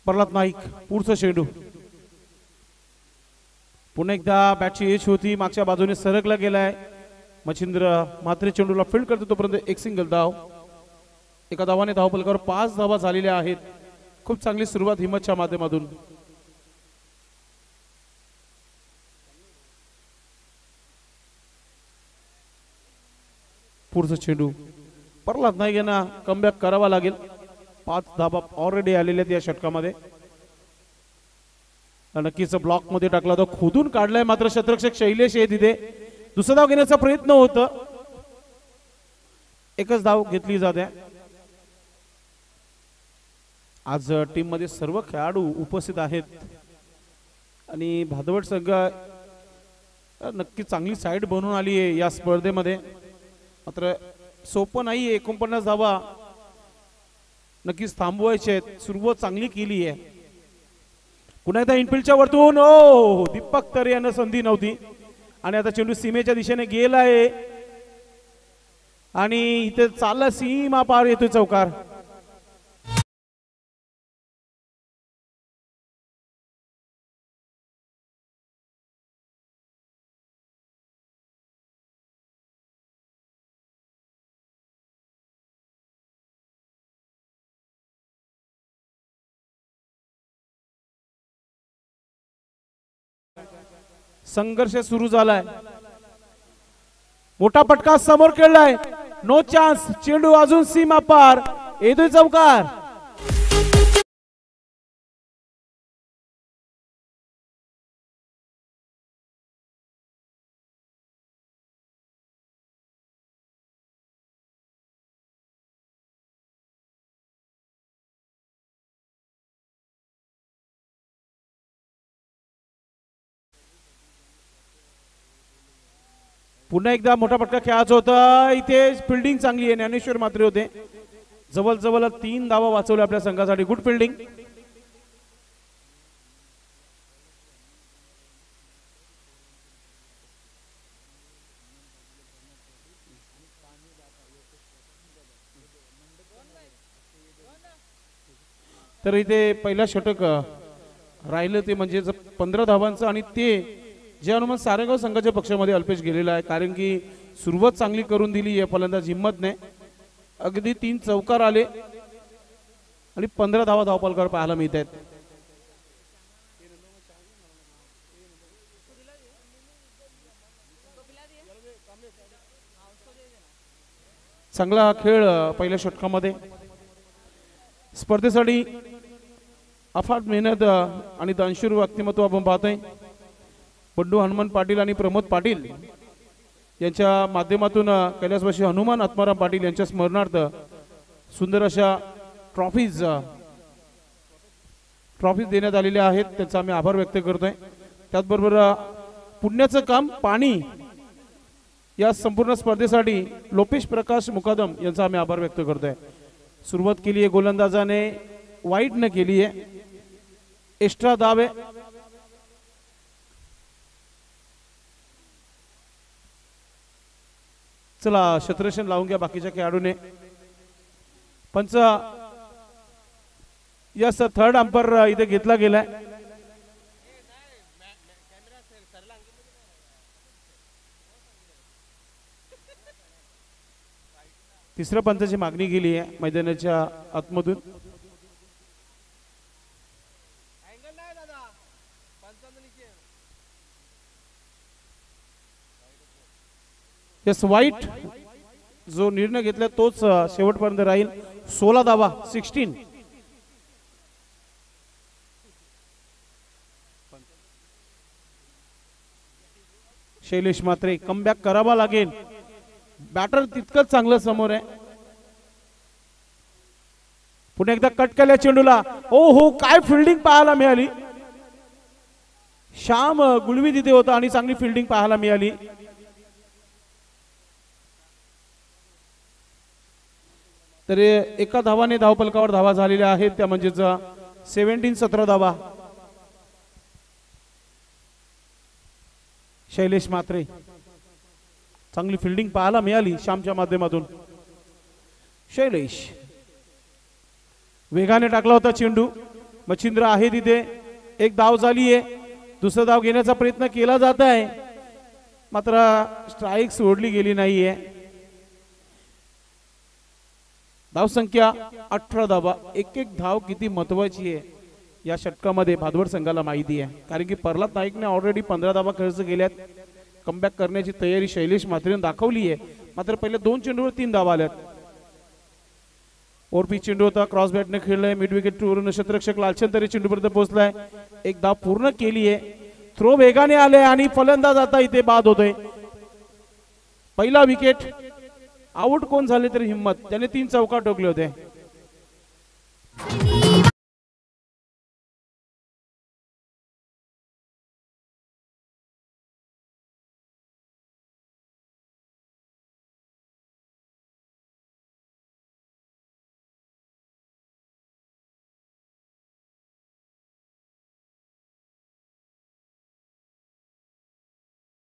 प्रल्हाद नाईक पुढचा चेंडू. पुन्हा एकदा बॅटची एच होती, मागच्या बाजूने सरकला गेलाय. मच्छिंद्र मात्रे चेंडूला फील्ड करतो तोपर्यंत एक सिंगल धाव. एका धावाने धावफलकावर 5 धावा झालेल्या आहेत. खूप चांगली सुरुवात हिम्मतच्या माध्यमातून. पुढचा चेंडू. प्रल्हाद नाईक यांना कमबॅक करावा लागेल. 5 धावा ऑलरेडी आलेल्या आहेत या षटकामध्ये. नक्कीच ब्लॉक मध्ये टाकला तो खोदून काढलाय. मात्र शतरक्षक शैलेश आहे तिथे. दुसरा धाव घेण्याचा प्रयत्न होता. एकच धाव घेतली जाते. आज टीम मध्ये सर्व खेळाडू उपस्थित आहेत आणि भादवड संघ नक्की चांगली साईड बनवून आली आहे या स्पर्धेमध्ये. मात्र सोपं नाही. 49 धावा नक्कीच थांबवायचे आहेत. सुरुवात चांगली केली आहे. पुन्हा एकदा इनफिल्डच्या वरतून ओ दीपक तरे यांना संधी नव्हती आणि आता चेंडू सीमेच्या दिशेने गेलाय आणि इथे चालला सीमा पार येतोय चौकार. संघर्ष सुरू झालाय. मोठा पटका समोर खेळलाय. No chance. चेंडू अजून सीमा पार येतोय चौकार. पुन्हा एकदा मोठा पटका खेळायचा होता. इथे फिल्डिंग चांगली आहे. ज्ञानेश्वर मात्रे होते. जवळ 3 धावा वाचवल्या आपल्या संघासाठी. Good fielding. तर इथे पहिला षटक राहिलं ते म्हणजे 15 धावांचं आणि ते जे अनुमान सारेगाव संघाच्या पक्षामध्ये अल्पेश गेलेला आहे. कारण की सुरुवात चांगली करून दिली आहे फलंदाज हिम्मतने. अगदी 3 चौकार आले आणि 15 धावा धावपलकावर पाहायला मिळत आहेत. चांगला खेळ पहिल्या षटकामध्ये. स्पर्धेसाठी अफाट मेहनत आणि दानशूर व्यक्तिमत्व आपण पाहतोय. बंडू हनुमान पाटील आणि प्रमोद पाटील यांच्या माध्यमातून कैलासवासी हनुमान आत्माराम पाटील यांच्या स्मरणार्थ सुंदर अशा ट्रॉफीज देण्यात आलेल्या आहेत. त्यांचा आम्ही आभार व्यक्त करतोय. त्याचबरोबर पुण्याचं काम पाणी या संपूर्ण स्पर्धेसाठी लोपेश प्रकाश मुकादम यांचा आम्ही आभार व्यक्त करतोय. सुरुवात केली आहे गोलंदाजाने. वाईट न केली आहे. एक्स्ट्रा दाब आहे. चला क्षेत्ररक्षण लावून घ्या बाकीच्या खेळाडूने. पंच यस थर्ड अंपायर इथे घेतला गेलाय. तिसऱ्या पंचाची मागणी केली आहे मैदानाच्या आतमधून. यस वाईट जो निर्णय घेतला तोच शेवटपर्यंत राहील. 16 धावा 16. शैलेश मात्रे कमबॅक करावा लागेल. बॅटर तितकंच चांगलं समोर आहे. पुन्हा एकदा कट केल्या चेंडूला. ओ हो काय फिल्डिंग पाहायला मिळाली. श्याम गुळवी तिथे होता आणि चांगली फिल्डिंग पाहायला मिळाली. तर एका धावाने धावपलकावर धावा झालेल्या आहेत. त्या म्हणजेच 17 धावा. शैलेश मात्रे चांगली फिल्डिंग पाहायला मिळाली श्यामच्या माध्यमातून. शैलेश वेगाने टाकला होता चेंडू. मच्छिंद्र आहे तिथे. एक धाव झाली आहे. दुसरा धाव घेण्याचा प्रयत्न केला जात आहे मात्र स्ट्राईक सोडली गेली नाहीये. धाव संख्या 18 धावा. एक एक धाव किती महत्वाची आहे या षटकामध्ये भादवड संघाला माहिती आहे. कारण की प्रल्हाद नाईकने ऑलरेडी 15 धावा खर्च केल्यात. कमबॅक करण्याची तयारी शैलेश मात्रेने दाखवली आहे. मात्र पहिल्या 2 चेंडूवर 3 धावा आल्यात. ओरपी चेंडू होता. क्रॉस बॅटने खेळलाय. मिड विकेट वरून क्षेत्ररक्षक लालचंद तरी चेंडूपर्यंत पोहोचलाय. एक धाव पूर्ण केली आहे. थ्रो वेगाने आले आणि फलंदाज आता इथे बाद होतोय. पहिला विकेट. आउट कोण झाले तरी हिम्मत. त्याने 3 चौकार ठोकले होते.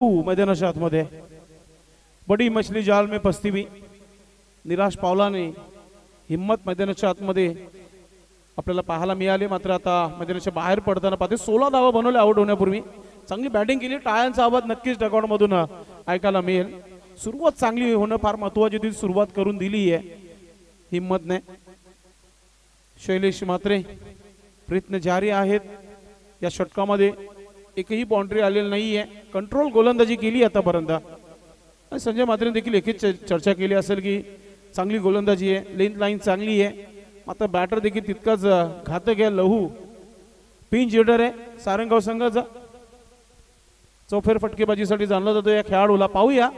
मैदानाच्या आतमध्ये बडी मछली जाल में पस्ती भी निराश पावलाने हिम्मत मैदानाच्या आतमध्ये आपल्याला पाहायला मिळाले. मात्र आता मैदानाच्या बाहेर पडताना पाहते 16 धावा बनवले आउट होण्यापूर्वी. चांगली बॅटिंग केली. टाळ्यांचा आवाज नक्कीच डगआउट मधून ऐकायला मिळेल. सुरुवात चांगली होणं फार महत्वाची होती. सुरुवात करून दिली आहे हिम्मतने. शैलेश मात्रे प्रयत्न जारी आहेत. या षटकामध्ये एकही बाउंड्री आलेली नाहीये. कंट्रोल गोलंदाजी केली आतापर्यंत. संजय मात्रेने देखील एकच चर्चा केली असेल की चांगली गोलंदाजी आहे, लेंथ लाईन चांगली आहे. मात्र बॅटर देखील तितकाच घातक आहे. लहू पिंच हिटर आहे सारंगाव संघाचा. चौफेर फटकेबाजीसाठी जाणला जातो या खेळाडूला. पाहूया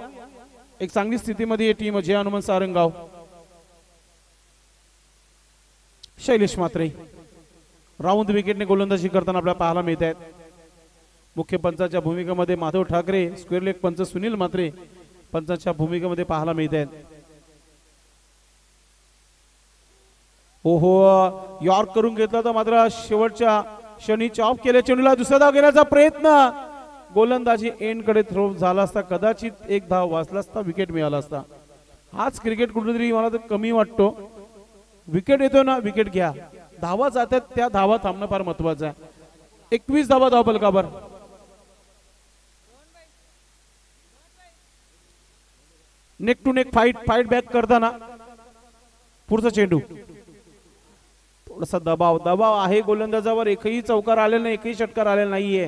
एक चांगली स्थितीमध्ये टीम जय हनुमान सारंगाव. शैलेश मात्रे राऊंड विकेटने गोलंदाजी करताना आपल्याला पाहायला मिळत आहेत. मुख्य पंचाच्या भूमिकेमध्ये माधव ठाकरे, स्क्वेअर लेग पंच सुनील मात्रे पंचाच्या भूमिकेमध्ये पाहायला मिळत आहेत. ओहो यॉर्क करून घेतला तर मात्र शेवटच्या क्षणी चॉप केल्या चेंडूला दुसरा धाव घेण्याचा प्रयत्न. गोलंदाजी एंड कडे थ्रो झाला असता कदाचित एक धाव वाचला असता, विकेट मिळाला असता. हाच क्रिकेट कुठेतरी मला तर कमी वाटतो. विकेट येतो ना विकेट घ्या. धावा जातात त्या धावा थांबणं फार महत्वाचं आहे. 21 धावा धाव फलकावर. Neck to neck fight back करताना पुढचा चेंडू. थोडासा दबाव आहे गोलंदाजावर. एकही चौकार आलेला नाही, एकही षटकार आलेला नाहीये.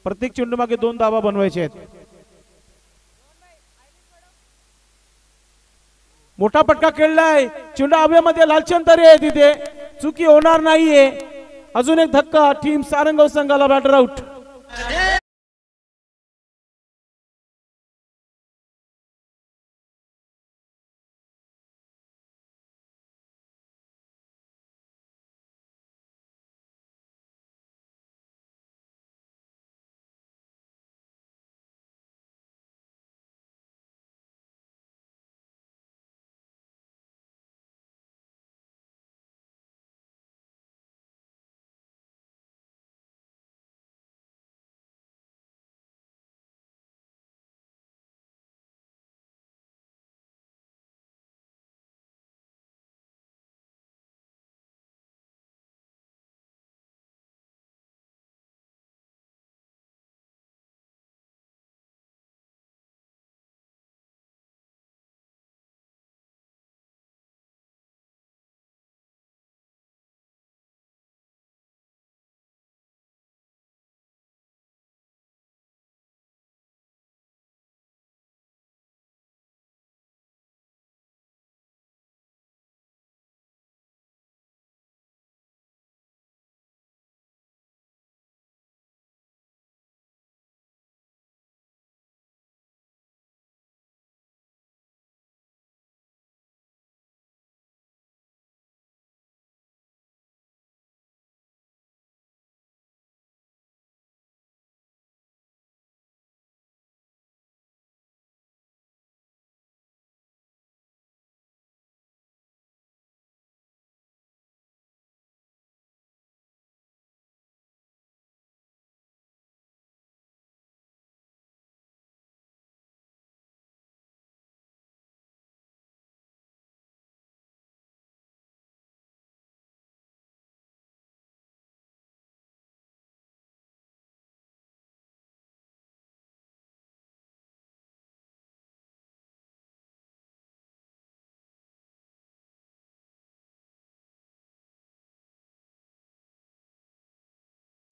प्रत्येक चेंडू मागे 2 धावा बनवायचे आहेत. मोठा पटका खेळलाय. चेंडू हवेमध्ये लालचंद तरी आहे तिथे. चुकी होणार नाहीये. अजून एक धक्का. टीम सारंगाव संघाला बॅटर आउट.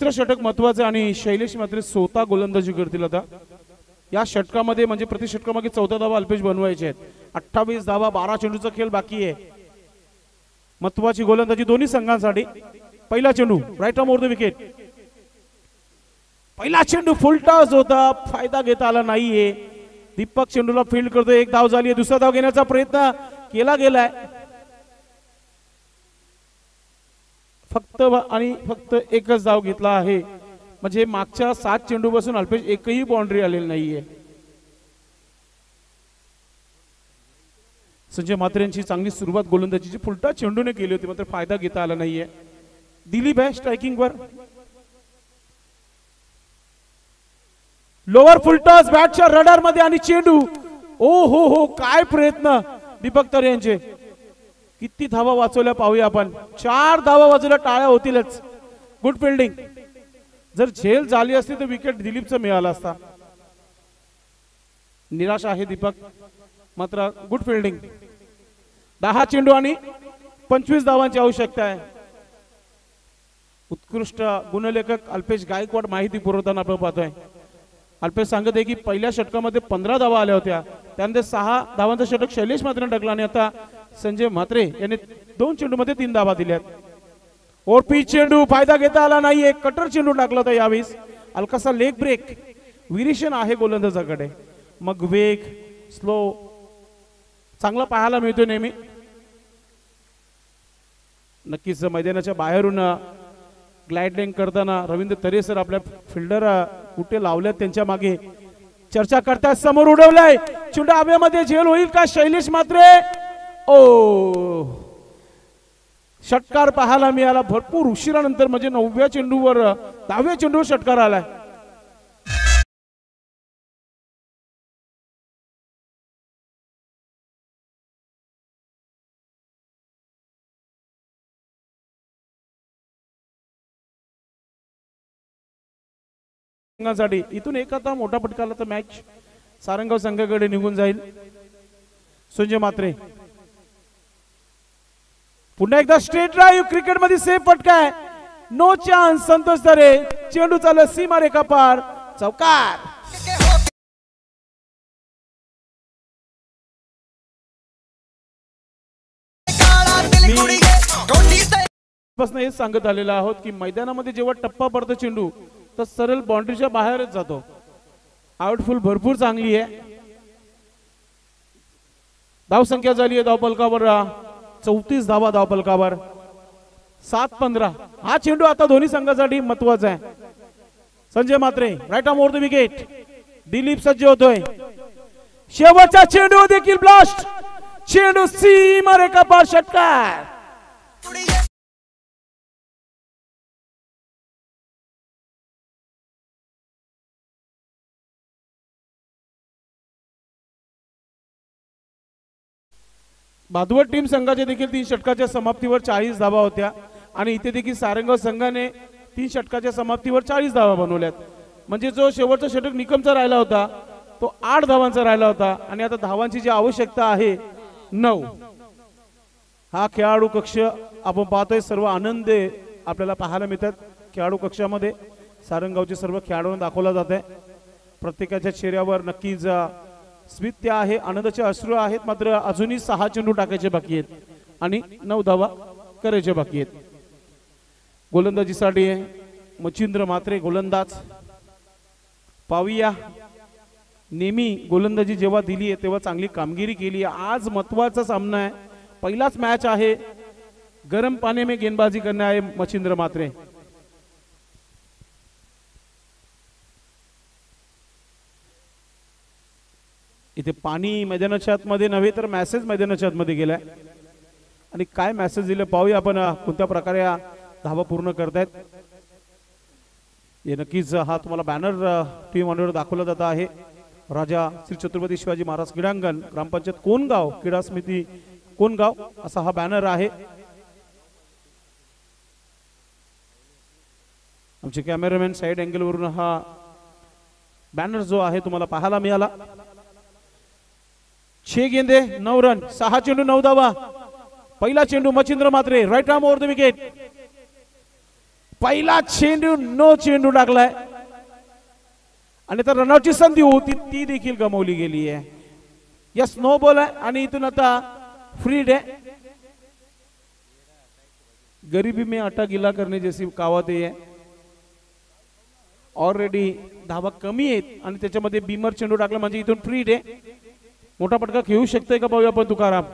षटक महत्वाचे आणि शैलेश मात्र स्वतः गोलंदाजी करतील आता या षटकामध्ये. म्हणजे प्रति षटकामागे 14 धावा अल्पेश बनवायचे आहेत. 28 धावा 12 चेंडूचा खेळ बाकी आहे. महत्वाची गोलंदाजी दोन्ही संघांसाठी. पहिला चेंडू right arm over the wicket. पहिला चेंडू फुल टॉस होता, फायदा घेता आला नाहीये. दीपक चेंडूला फील्ड करतो. एक धाव झाली आहे. दुसरा धाव घेण्याचा प्रयत्न केला गेलाय. फक्त एकच धाव घेतला आहे. म्हणजे मागच्या 7 चेंडू पासून अल्पेश एकही बाउंड्री आलेली नाहीये. संजय मात्रेंची चांगली सुरुवात गोलंदाजीची फुलटा चेंडूने केली होती, मात्र फायदा घेता आला नाहीये. दिलीप आहे स्ट्रायकिंग वर. लोअर फुलटॉस बॅटच्या रडार मध्ये आणि चेंडू ओ हो काय प्रयत्न दीपक तर यांचे किती धावा वाचवल्या पाहूया आपण 4 धावा वाचवल्या टाळ्या होतीलच गुड फिल्डिंग जर झेल झाली असती तर विकेट दिलीपचं मिळाला असता निराश आहे दीपक मात्र गुड फिल्डिंग 10 चेंडू आणि 25 धावांची आवश्यकता आहे उत्कृष्ट गुणलेखक अल्पेश गायकवाड माहिती पुरवताना आपण पाहतोय अल्पेश सांगत आहे की पहिल्या षटकामध्ये 15 धावा आल्या होत्या त्यानंतर 6 धावांचं षटक शैलेश म्हात्रेने टाकलं आणि आता संजय म्हात्रे यांनी 2 चेंडूमध्ये 3 धावा दिल्यात और पीच चेंडू फायदा घेता आला नाहीये कटर चेंडू टाकला होता यावेळेस हलकासा लेग ब्रेक विरिशन आहे गोलंदाजाकडे मग वेग स्लो चांगला पाहायला मिळतो नेहमी नक्कीच मैदानाच्या बाहेरून ग्लाइडिंग करताना रवींद्र तरे सर आपल्या फिल्डर कुठे लावल्यात त्यांच्या मागे चर्चा करतात समोर उडवलाय चेंडू हवेमध्ये झेल होईल का शैलेश म्हात्रे ओ षटकार पाहायला मिळाला भरपूर उशिरानंतर म्हणजे 9व्या चेंडूवर 10व्या चेंडूवर षटकार आलाय इथून एक आता मोठा फटकाला तर मॅच सारंगाव संघाकडे निघून जाईल संजय म्हात्रे पुन्हा एकदा स्ट्रेट ड्राईव्ह क्रिकेट मध्ये सेफ फटका आहे नो चान्स संतोष दरे चेंडू चालला सीमा रेखा पार चौकार हेच सांगत आलेलो आहोत की मैदानामध्ये जेव्हा टप्पा पडतो चेंडू तर सरळ बाउंड्रीच्या बाहेरच जातो आउटफुल भरपूर चांगली आहे धावसंख्या झाली आहे धावफलकावर 34 धावा धावफलकावर 7-15 हा चेंडू आता दोन्ही संघासाठी महत्वाचा आहे Sanjay Mhatre right arm over the wicket Dilip सज्ज होतोय शेवटचा चेंडू देखील ब्लास्ट चेंडू सीमा रेखा पार षटकार भादवड टीम संघाचे देखील 3 षटकाच्या समाप्तीवर 40 धावा होत्या आणि इथे देखील सारंगाव संघाने 3 षटकाच्या समाप्तीवर 40 धावा बनवल्यात म्हणजे जो शेवटचा षटक निकमचा राहिला होता तो 8 धावांचा राहिला होता आणि आता धावांची जी आवश्यकता आहे 9 हा खेळाडू कक्ष आपण पाहतोय सर्व आनंद आपल्याला पाहायला मिळतात खेळाडू कक्षामध्ये सारंगावचे सर्व खेळाडूंना दाखवला जात आहे प्रत्येकाच्या चेहऱ्यावर नक्कीच स्मित आहे आनंदाचे अश्रू आहेत मात्र अजूनही 6 चेंडू टाकायचे बाकी आहेत आणि 9 धावा करायचे बाकी आहेत गोलंदाजीसाठी मच्छिंद्र म्हात्रे गोलंदाज पाहूया नेहमी गोलंदाजी जेव्हा दिली आहे तेव्हा चांगली कामगिरी केली आहे आज महत्वाचा सामना आहे पहिलाच मॅच आहे गरम पानी में गेंदबाजी करना है मच्छिंद्र म्हात्रे इथे पाणी मैदानाच्या आतमध्ये नव्हे तर मेसेज मैदानाच्या आतमध्ये गेलाय आणि काय मेसेज दिले पाहूया आपण कोणत्या प्रकारे धावा पूर्ण करतायत हे नक्कीच हा तुम्हाला बॅनर टीम ऑनवर दाखवला जात आहे राजा श्री छत्रपती शिवाजी महाराज क्रीडांगण ग्रामपंचायत कोणगाव क्रीडा समिती कोणगाव असा हा बॅनर आहे आमचे कॅमेरामॅन साइड अँगल वरून हा बॅनर जो आहे तुम्हाला पाहायला मिळाला 6 गेंदे 9 रन 6 चेंडू 9 धावा पहिला चेंडू Machhindra Mhatre right arm over the wicket पहिला चेंडू नो चेंडू टाकलाय आणि तर रनआउटची संधी होती ती देखील गमावली गेली आहे यस नो बॉल आहे आणि इथून आता फ्रीड आहे गरीबी में आटा गिला करने जैसी कहावत है ऑलरेडी धावा कमी आहेत आणि त्याच्यामध्ये बीमर चेंडू टाकला म्हणजे इथून फ्रीड आहे मोठा पटका खेळू शकतोय का पाहूया आपण तुकाराम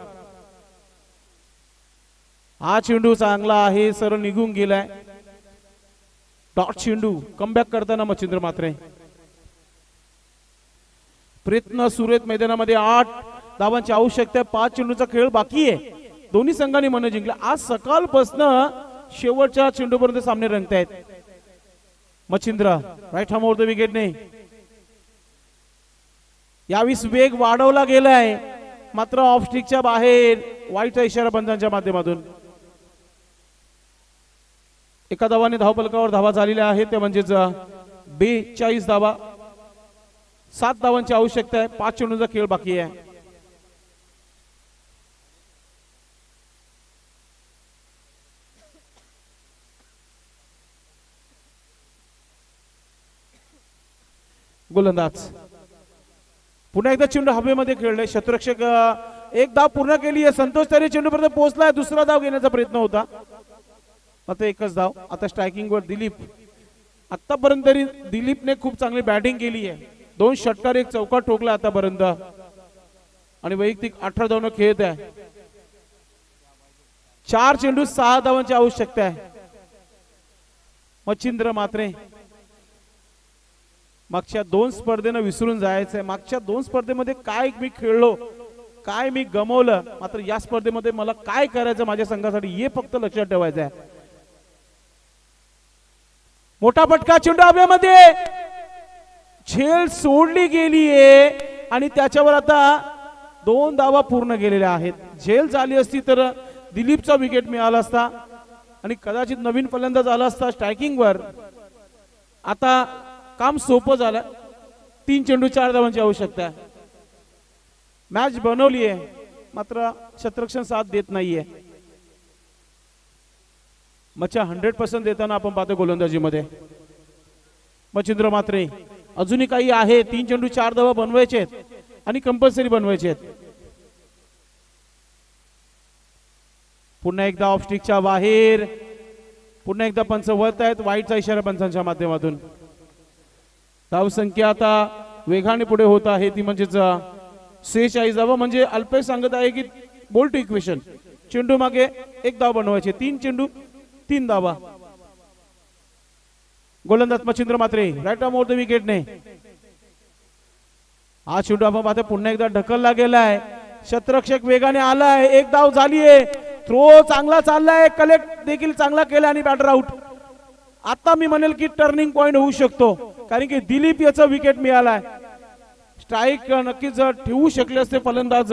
हा चेंडू चांगला आहे सरळ निघून गेलाय डॉट चेंडू कमबॅक करताना मच्छिंद्र म्हात्रे प्रयत्न सुरेत मैदानामध्ये 8 धावांची आवश्यकता आहे 5 चेंडूचा खेळ बाकी आहे दोन्ही संघांनी मन जिंकला आज सकाळपासून शेवटच्या चेंडूपर्यंत सामने रंगतायत Machhindra right arm over the wicket ने यावीस वेग वाढवला गेलाय, मात्र ऑफ स्टिकच्या बाहेर वाईटचा इशारा पंचांच्या माध्यमातून. एका धावाने धावफलकावर धावा झालेल्या आहेत, त्या म्हणजेच 42 धावा. 7 धावांची आवश्यकता आहे. 5 चेंडूंचा खेळ बाकी आहे. गोलंदाज पुन्हा एकदा चेंडू हवेमध्ये खेळले. क्षेत्ररक्षक एक धाव पूर्ण केली आहे. संतोष तरी चेंडूपर्यंत पोहोचलाय. दुसरा धाव घेण्याचा प्रयत्न होता, आता एकच धाव. आता स्ट्रायकिंग वर दिलीप. आतापर्यंत तरी दिलीपने खूप चांगली बॅटिंग केली आहे. 2 षटकार 1 चौका ठोकला आतापर्यंत आणि वैयक्तिक 18 धावांना खेळत आहे. 4 चेंडू 6 धावांची आवश्यकता आहे. मच्छिंद्र मात्रे मागच्या 2 स्पर्धेनं विसरून जायचंय. मागच्या 2 स्पर्धेमध्ये काय मी खेळलो, काय मी गमवलं, मात्र या स्पर्धेमध्ये मला काय करायचं माझ्या संघासाठी हे फक्त लक्षात ठेवायचं आहे. मोठा फटका, चेंडू हवेमध्ये, झेल सोडली गेलीये आणि त्याच्यावर आता 2 धावा पूर्ण गेलेल्या आहेत. झेल झाली असती तर दिलीपचा विकेट मिळाला असता आणि कदाचित नवीन फलंदाज आला असता स्ट्रायकिंग वर. आता काम सोपं झालं. 3 चेंडू 4 धावांची आवश्यकता आहे. मॅच बनवली आहे, मात्र क्षेत्ररक्षण साथ देत नाहीये. मच्छा 100% देताना आपण पाहतो गोलंदाजीमध्ये. मच्छिंद्र मात्रे अजूनही काही आहे. 3 चेंडू 4 धावा बनवायचे आहेत आणि कंपल्सरी बनवायचे आहेत. पुन्हा एकदा ऑफ स्टिकच्या बाहेर. पुन्हा एकदा पंच वळत आहेत. वाईटचा इशारा पंचांच्या माध्यमातून. धावसंख्या आता वेगाने पुढे होत आहे, ती म्हणजेच 46 धावा. म्हणजे अल्पेश सांगत आहे की बोल्ट इक्वेशन, चेंडू मागे 1 धाव बनवायचे. 3 चेंडू 3 धावा. गोलंदाज मच्छिंद्र मात्रे राईट आर्म ओव्हर द विकेटने. हा चेंडू आपण पाहतो पुन्हा एकदा ढकलला गेलाय. क्षेत्ररक्षक वेगाने आलाय. 1 धाव झालीये. थ्रो चांगला चाललाय. कलेक्ट देखील चांगला केला आणि बॅटर आउट. आता मी म्हणेल की टर्निंग पॉइंट होऊ शकतो, कारण की दिलीप याचा विकेट मिळालाय. स्ट्राईक नक्कीच ठेवू शकले असते फलंदाज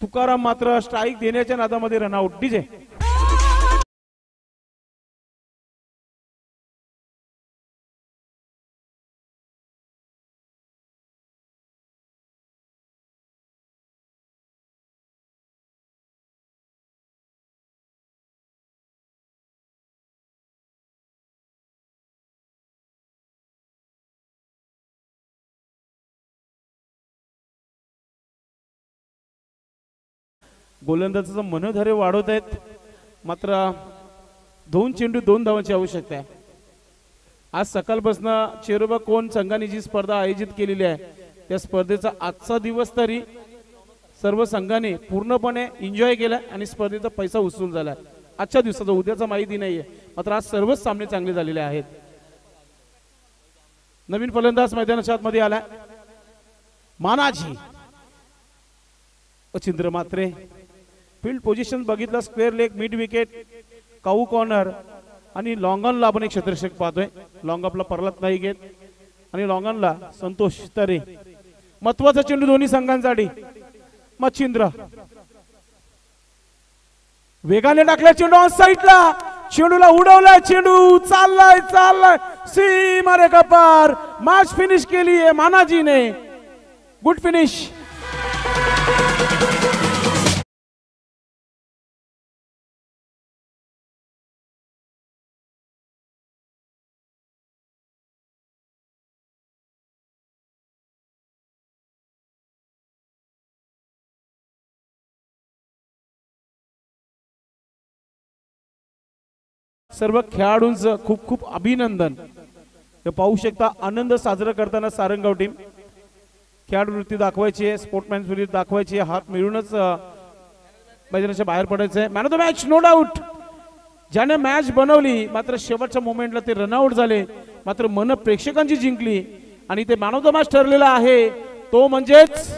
तुकाराम, मात्र स्ट्राईक देण्याच्या नादामध्ये रनआउट. डीजे गोलंदाजाचं मनोधैर्य वाढवत आहेत, मात्र 2 चेंडू 2 धावांची आवश्यकता आहे. आज सकाळपासून चेरोबा कोण संघाने जी स्पर्धा आयोजित केलेली आहे त्या स्पर्धेचा आजचा दिवस तरी सर्व संघाने पूर्णपणे एन्जॉय केला आणि स्पर्धेचा पैसा वसूल झाला. आजच्या दिवसाचा उद्याचा माहिती नाहीये, मात्र आज सर्वच सामने चांगले झालेले आहेत. नवीन फलंदाज मैदानाच्या आतमध्ये आला मानाजी. मच्छिंद्र मात्रे फील्ड पोझिशन बघितलं, स्क्वेअर लेग, मिड विकेट, काऊ कॉर्नर आणि लॉंगॉनला आपण एक क्षेत्ररक्षक पाहतोय. लॉंग आपला परलत नाही घेत आणि लॉंगॉनला संतोष तरे. महत्वाचा चेंडू दोन्ही संघांसाठी. मच्छिंद्र वेगाने टाकला चेंडू ऑन साईडला. चेंडूला उडवलाय. चेंडू चाललाय चाललाय सीमा रेखा पार. मॅच फिनिश केली आहे मानाजीने. Good finish. सर्व खेळाडूंचं खूप खूप अभिनंदन. हे पाहू शकता आनंद साजरा करताना सारंगाव टीम. खेळाडू वृत्ती दाखवायची आहे, स्पोर्टमॅन स्पिरिट दाखवायची आहे, हात मिळूनच मैदानाच्या बाहेर पडायचं आहे. Man of the match no doubt ज्याने मॅच बनवली, मात्र शेवटच्या मोमेंटला ते रनआउट झाले, मात्र मन प्रेक्षकांची जिंकली आणि ते मॅन ऑफ द मॅच ठरलेला आहे तो म्हणजेच